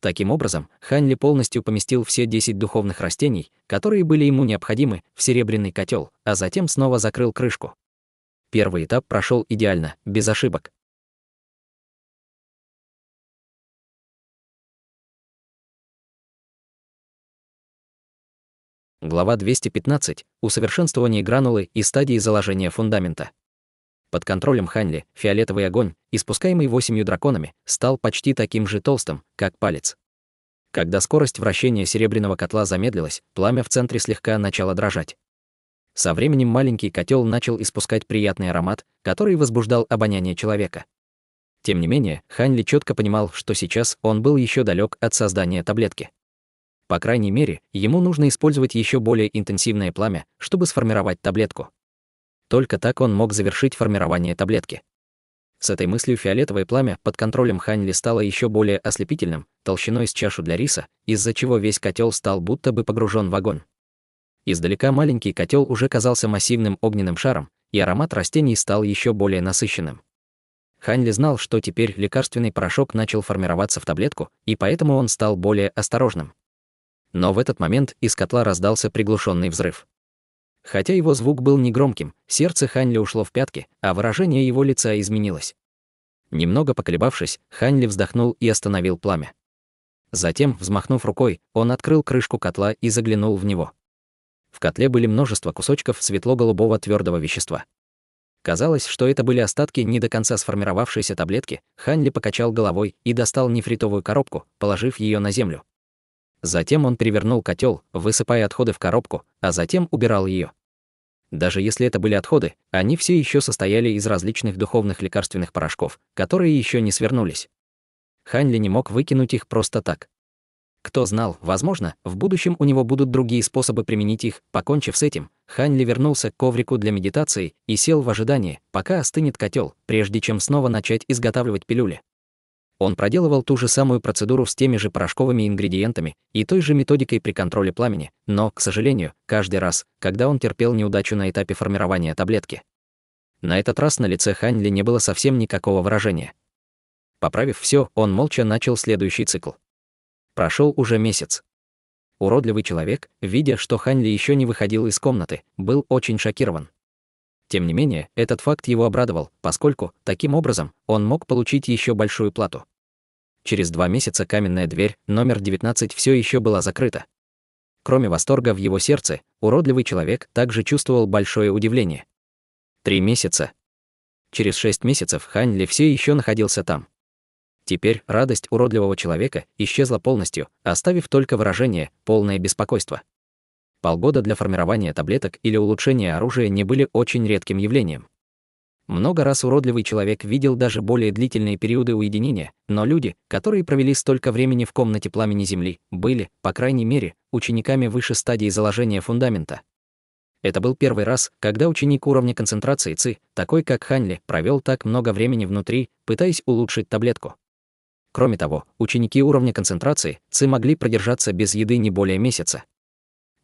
Таким образом, Хань Ли полностью поместил все 10 духовных растений, которые были ему необходимы, в серебряный котел, а затем снова закрыл крышку. Первый этап прошел идеально, без ошибок. Глава 215. Усовершенствование гранулы и стадии заложения фундамента. Под контролем Хань Ли фиолетовый огонь, испускаемый 8 драконами, стал почти таким же толстым, как палец. Когда скорость вращения серебряного котла замедлилась, пламя в центре слегка начало дрожать. Со временем маленький котел начал испускать приятный аромат, который возбуждал обоняние человека. Тем не менее, Хань Ли четко понимал, что сейчас он был еще далек от создания таблетки. По крайней мере, ему нужно использовать еще более интенсивное пламя, чтобы сформировать таблетку. Только так он мог завершить формирование таблетки. С этой мыслью фиолетовое пламя под контролем Хань Ли стало еще более ослепительным, толщиной с чашу для риса, из-за чего весь котел стал будто бы погружен в огонь. Издалека маленький котел уже казался массивным огненным шаром, и аромат растений стал еще более насыщенным. Хань Ли знал, что теперь лекарственный порошок начал формироваться в таблетку, и поэтому он стал более осторожным. Но в этот момент из котла раздался приглушенный взрыв. Хотя его звук был негромким, сердце Хань Ли ушло в пятки, а выражение его лица изменилось. Немного поколебавшись, Хань Ли вздохнул и остановил пламя. Затем, взмахнув рукой, он открыл крышку котла и заглянул в него. В котле были множество кусочков светло-голубого твердого вещества. Казалось, что это были остатки не до конца сформировавшейся таблетки. Хань Ли покачал головой и достал нефритовую коробку, положив ее на землю. Затем он перевернул котел, высыпая отходы в коробку, а затем убирал ее. Даже если это были отходы, они все еще состояли из различных духовных лекарственных порошков, которые еще не свернулись. Хань Ли не мог выкинуть их просто так. Кто знал, возможно, в будущем у него будут другие способы применить их. Покончив с этим, Хань Ли вернулся к коврику для медитации и сел в ожидании, пока остынет котел, прежде чем снова начать изготавливать пилюли. Он проделывал ту же самую процедуру с теми же порошковыми ингредиентами и той же методикой при контроле пламени, но, к сожалению, каждый раз, когда он терпел неудачу на этапе формирования таблетки. На этот раз на лице Хань Ли не было совсем никакого выражения. Поправив все, он молча начал следующий цикл. Прошел уже месяц. Уродливый человек, видя, что Хань Ли еще не выходил из комнаты, был очень шокирован. Тем не менее, этот факт его обрадовал, поскольку, таким образом, он мог получить еще большую плату. Через 2 месяца каменная дверь, номер 19, все еще была закрыта. Кроме восторга в его сердце, уродливый человек также чувствовал большое удивление. 3 месяца. Через 6 месяцев Хань Ли все еще находился там. Теперь радость уродливого человека исчезла полностью, оставив только выражение «полное беспокойство». Полгода для формирования таблеток или улучшения оружия не были очень редким явлением. Много раз уродливый человек видел даже более длительные периоды уединения, но люди, которые провели столько времени в комнате пламени Земли, были, по крайней мере, учениками выше стадии заложения фундамента. Это был первый раз, когда ученик уровня концентрации ЦИ, такой как Хань Ли, провел так много времени внутри, пытаясь улучшить таблетку. Кроме того, ученики уровня концентрации ЦИ могли продержаться без еды не более месяца.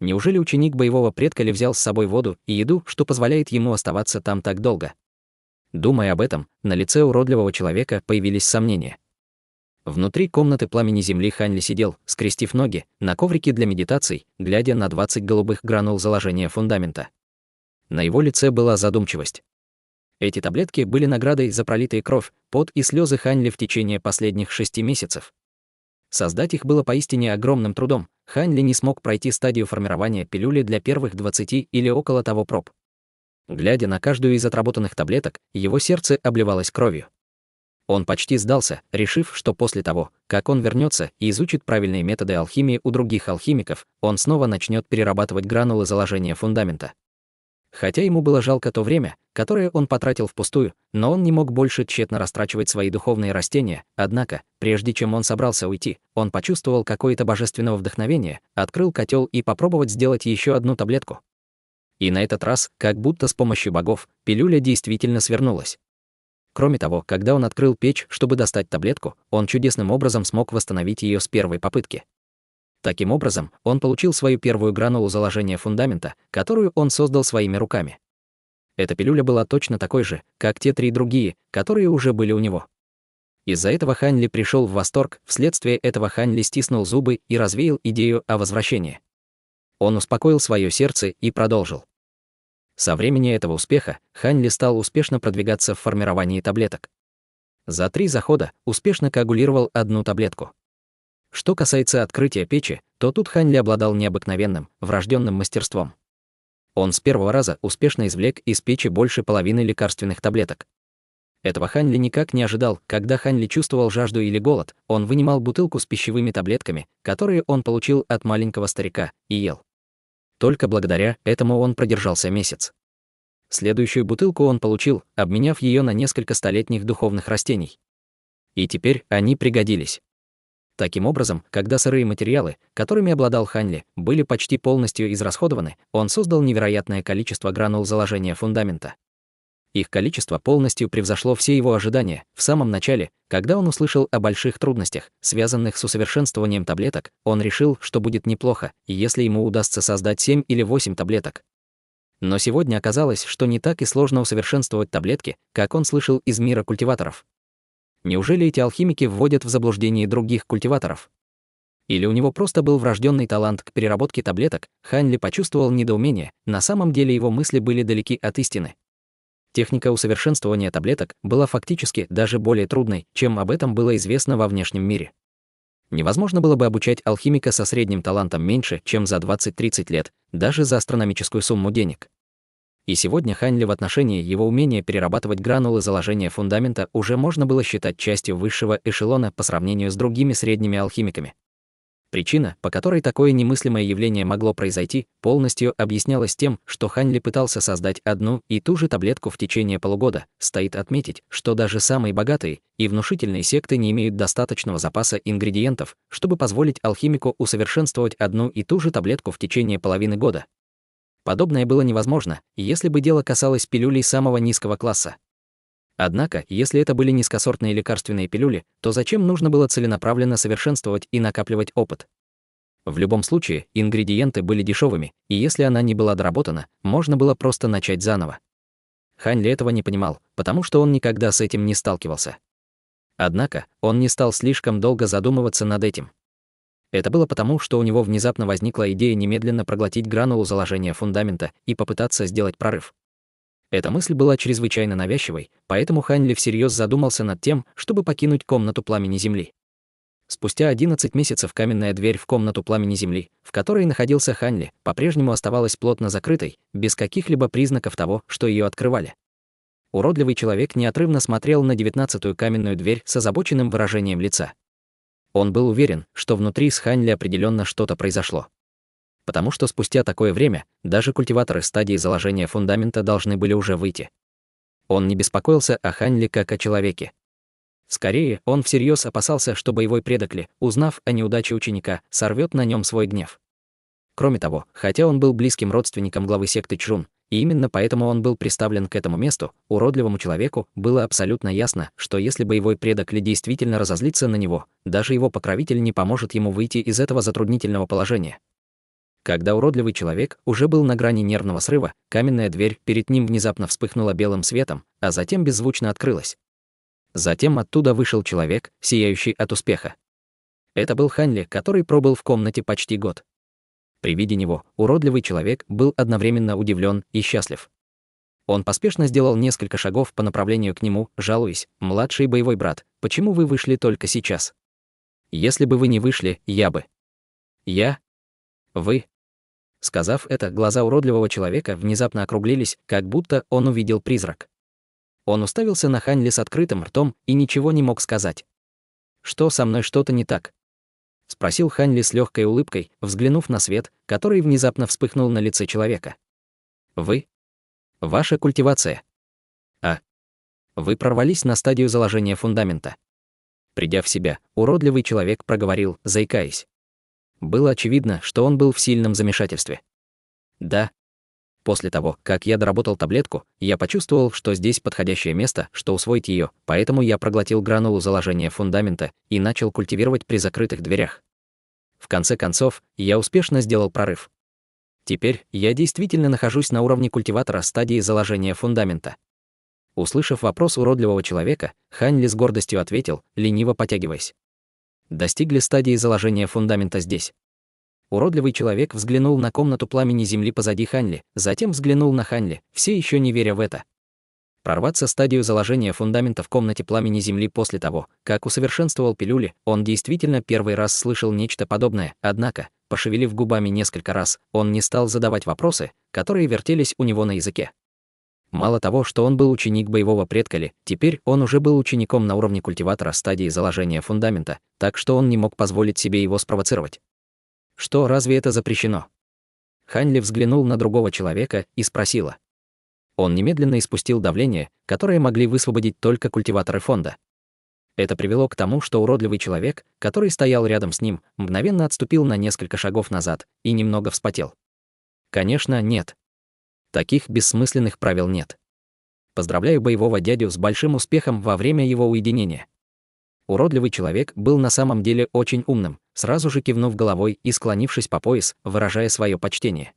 Неужели ученик боевого предка Ли взял с собой воду и еду, что позволяет ему оставаться там так долго? Думая об этом, на лице уродливого человека появились сомнения. Внутри комнаты пламени Земли Хань Ли сидел, скрестив ноги, на коврике для медитаций, глядя на 20 голубых гранул заложения фундамента. На его лице была задумчивость. Эти таблетки были наградой за пролитую кровь, пот и слезы Хань Ли в течение последних 6 месяцев. Создать их было поистине огромным трудом. Хань Ли не смог пройти стадию формирования пилюли для первых 20 или около того проб. Глядя на каждую из отработанных таблеток, его сердце обливалось кровью. Он почти сдался, решив, что после того, как он вернется и изучит правильные методы алхимии у других алхимиков, он снова начнет перерабатывать гранулы заложения фундамента. Хотя ему было жалко то время, которое он потратил впустую, но он не мог больше тщетно растрачивать свои духовные растения, однако, прежде чем он собрался уйти, он почувствовал какое-то божественное вдохновение, открыл котел и попробовать сделать еще одну таблетку. И на этот раз, как будто с помощью богов, пилюля действительно свернулась. Кроме того, когда он открыл печь, чтобы достать таблетку, он чудесным образом смог восстановить ее с первой попытки. Таким образом, он получил свою первую гранулу заложения фундамента, которую он создал своими руками. Эта пилюля была точно такой же, как те 3 другие, которые уже были у него. Из-за этого Хань Ли пришел в восторг, вследствие этого Хань Ли стиснул зубы и развеял идею о возвращении. Он успокоил свое сердце и продолжил. Со времени этого успеха Хань Ли стал успешно продвигаться в формировании таблеток. За 3 захода успешно коагулировал 1 таблетку. Что касается открытия печи, то тут Хань Ли обладал необыкновенным, врожденным мастерством. Он с первого раза успешно извлек из печи больше половины лекарственных таблеток. Этого Хань Ли никак не ожидал. Когда Хань Ли чувствовал жажду или голод, он вынимал бутылку с пищевыми таблетками, которые он получил от маленького старика, и ел. Только благодаря этому он продержался месяц. Следующую бутылку он получил, обменяв ее на несколько столетних духовных растений. И теперь они пригодились. Таким образом, когда сырые материалы, которыми обладал Ханли, были почти полностью израсходованы, он создал невероятное количество гранул заложения фундамента. Их количество полностью превзошло все его ожидания. В самом начале, когда он услышал о больших трудностях, связанных с усовершенствованием таблеток, он решил, что будет неплохо, если ему удастся создать 7 или 8 таблеток. Но сегодня оказалось, что не так и сложно усовершенствовать таблетки, как он слышал из мира культиваторов. Неужели эти алхимики вводят в заблуждение других культиваторов? Или у него просто был врожденный талант к переработке таблеток? Ханли почувствовал недоумение, на самом деле его мысли были далеки от истины. Техника усовершенствования таблеток была фактически даже более трудной, чем об этом было известно во внешнем мире. Невозможно было бы обучать алхимика со средним талантом меньше, чем за 20-30 лет, даже за астрономическую сумму денег. И сегодня Ханли в отношении его умения перерабатывать гранулы заложения фундамента уже можно было считать частью высшего эшелона по сравнению с другими средними алхимиками. Причина, по которой такое немыслимое явление могло произойти, полностью объяснялась тем, что Ханли пытался создать одну и ту же таблетку в течение полугода. Стоит отметить, что даже самые богатые и внушительные секты не имеют достаточного запаса ингредиентов, чтобы позволить алхимику усовершенствовать одну и ту же таблетку в течение половины года. Подобное было невозможно, если бы дело касалось пилюлей самого низкого класса. Однако, если это были низкосортные лекарственные пилюли, то зачем нужно было целенаправленно совершенствовать и накапливать опыт? В любом случае, ингредиенты были дешевыми, и если она не была доработана, можно было просто начать заново. Ханли этого не понимал, потому что он никогда с этим не сталкивался. Однако, он не стал слишком долго задумываться над этим. Это было потому, что у него внезапно возникла идея немедленно проглотить гранулу заложения фундамента и попытаться сделать прорыв. Эта мысль была чрезвычайно навязчивой, поэтому Ханли всерьез задумался над тем, чтобы покинуть комнату пламени Земли. Спустя 11 месяцев каменная дверь в комнату пламени Земли, в которой находился Ханли, по-прежнему оставалась плотно закрытой, без каких-либо признаков того, что ее открывали. Уродливый человек неотрывно смотрел на 19-ю каменную дверь с озабоченным выражением лица. Он был уверен, что внутри с Ханли определенно что-то произошло. Потому что спустя такое время даже культиваторы стадии заложения фундамента должны были уже выйти. Он не беспокоился о Ханли как о человеке. Скорее, он всерьез опасался, что боевой предок Ли, узнав о неудаче ученика, сорвет на нем свой гнев. Кроме того, хотя он был близким родственником главы секты Чжун, и именно поэтому он был приставлен к этому месту, уродливому человеку было абсолютно ясно, что если боевой предок Ли действительно разозлится на него, даже его покровитель не поможет ему выйти из этого затруднительного положения. Когда уродливый человек уже был на грани нервного срыва, каменная дверь перед ним внезапно вспыхнула белым светом, а затем беззвучно открылась. Затем оттуда вышел человек, сияющий от успеха. Это был Ханли, который пробыл в комнате почти год. При виде него уродливый человек был одновременно удивлен и счастлив. Он поспешно сделал несколько шагов по направлению к нему, жалуясь: «Младший боевой брат, почему вы вышли только сейчас? Если бы вы не вышли, я бы...» «Я? Вы?» Сказав это, глаза уродливого человека внезапно округлились, как будто он увидел призрак. Он уставился на Ханли с открытым ртом и ничего не мог сказать. «Что со мной, что-то не так?» — спросил Ханли с легкой улыбкой, взглянув на свет, который внезапно вспыхнул на лице человека. «Вы? Ваша культивация? А? Вы прорвались на стадию заложения фундамента?» Придя в себя, уродливый человек проговорил, заикаясь. Было очевидно, что он был в сильном замешательстве. «Да. После того, как я доработал таблетку, я почувствовал, что здесь подходящее место, что усвоить ее, поэтому я проглотил гранулу заложения фундамента и начал культивировать при закрытых дверях. В конце концов, я успешно сделал прорыв. Теперь я действительно нахожусь на уровне культиватора стадии заложения фундамента». Услышав вопрос уродливого человека, Ханли с гордостью ответил, лениво потягиваясь. «Достигли стадии заложения фундамента здесь». Уродливый человек взглянул на комнату пламени Земли позади Ханли, затем взглянул на Ханли, все еще не веря в это. Прорваться стадию заложения фундамента в комнате пламени Земли после того, как усовершенствовал пилюли, он действительно первый раз слышал нечто подобное, однако, пошевелив губами несколько раз, он не стал задавать вопросы, которые вертелись у него на языке. Мало того, что он был ученик боевого предка Ли, теперь он уже был учеником на уровне культиватора стадии заложения фундамента, так что он не мог позволить себе его спровоцировать. Что, разве это запрещено? Ханли взглянул на другого человека и спросила. Он немедленно испустил давление, которое могли высвободить только культиваторы фонда. Это привело к тому, что уродливый человек, который стоял рядом с ним, мгновенно отступил на несколько шагов назад и немного вспотел. Конечно, нет. Таких бессмысленных правил нет. Поздравляю боевого дядю с большим успехом во время его уединения. Уродливый человек был на самом деле очень умным, сразу же кивнув головой и склонившись по пояс, выражая свое почтение.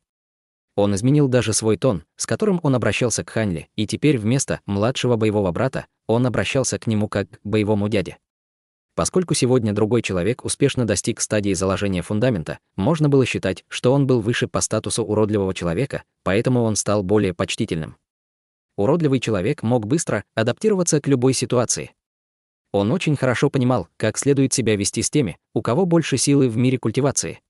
Он изменил даже свой тон, с которым он обращался к Ханьли, и теперь вместо младшего боевого брата он обращался к нему как к боевому дяде. Поскольку сегодня другой человек успешно достиг стадии заложения фундамента, можно было считать, что он был выше по статусу уродливого человека, поэтому он стал более почтительным. Уродливый человек мог быстро адаптироваться к любой ситуации. Он очень хорошо понимал, как следует себя вести с теми, у кого больше силы в мире культивации.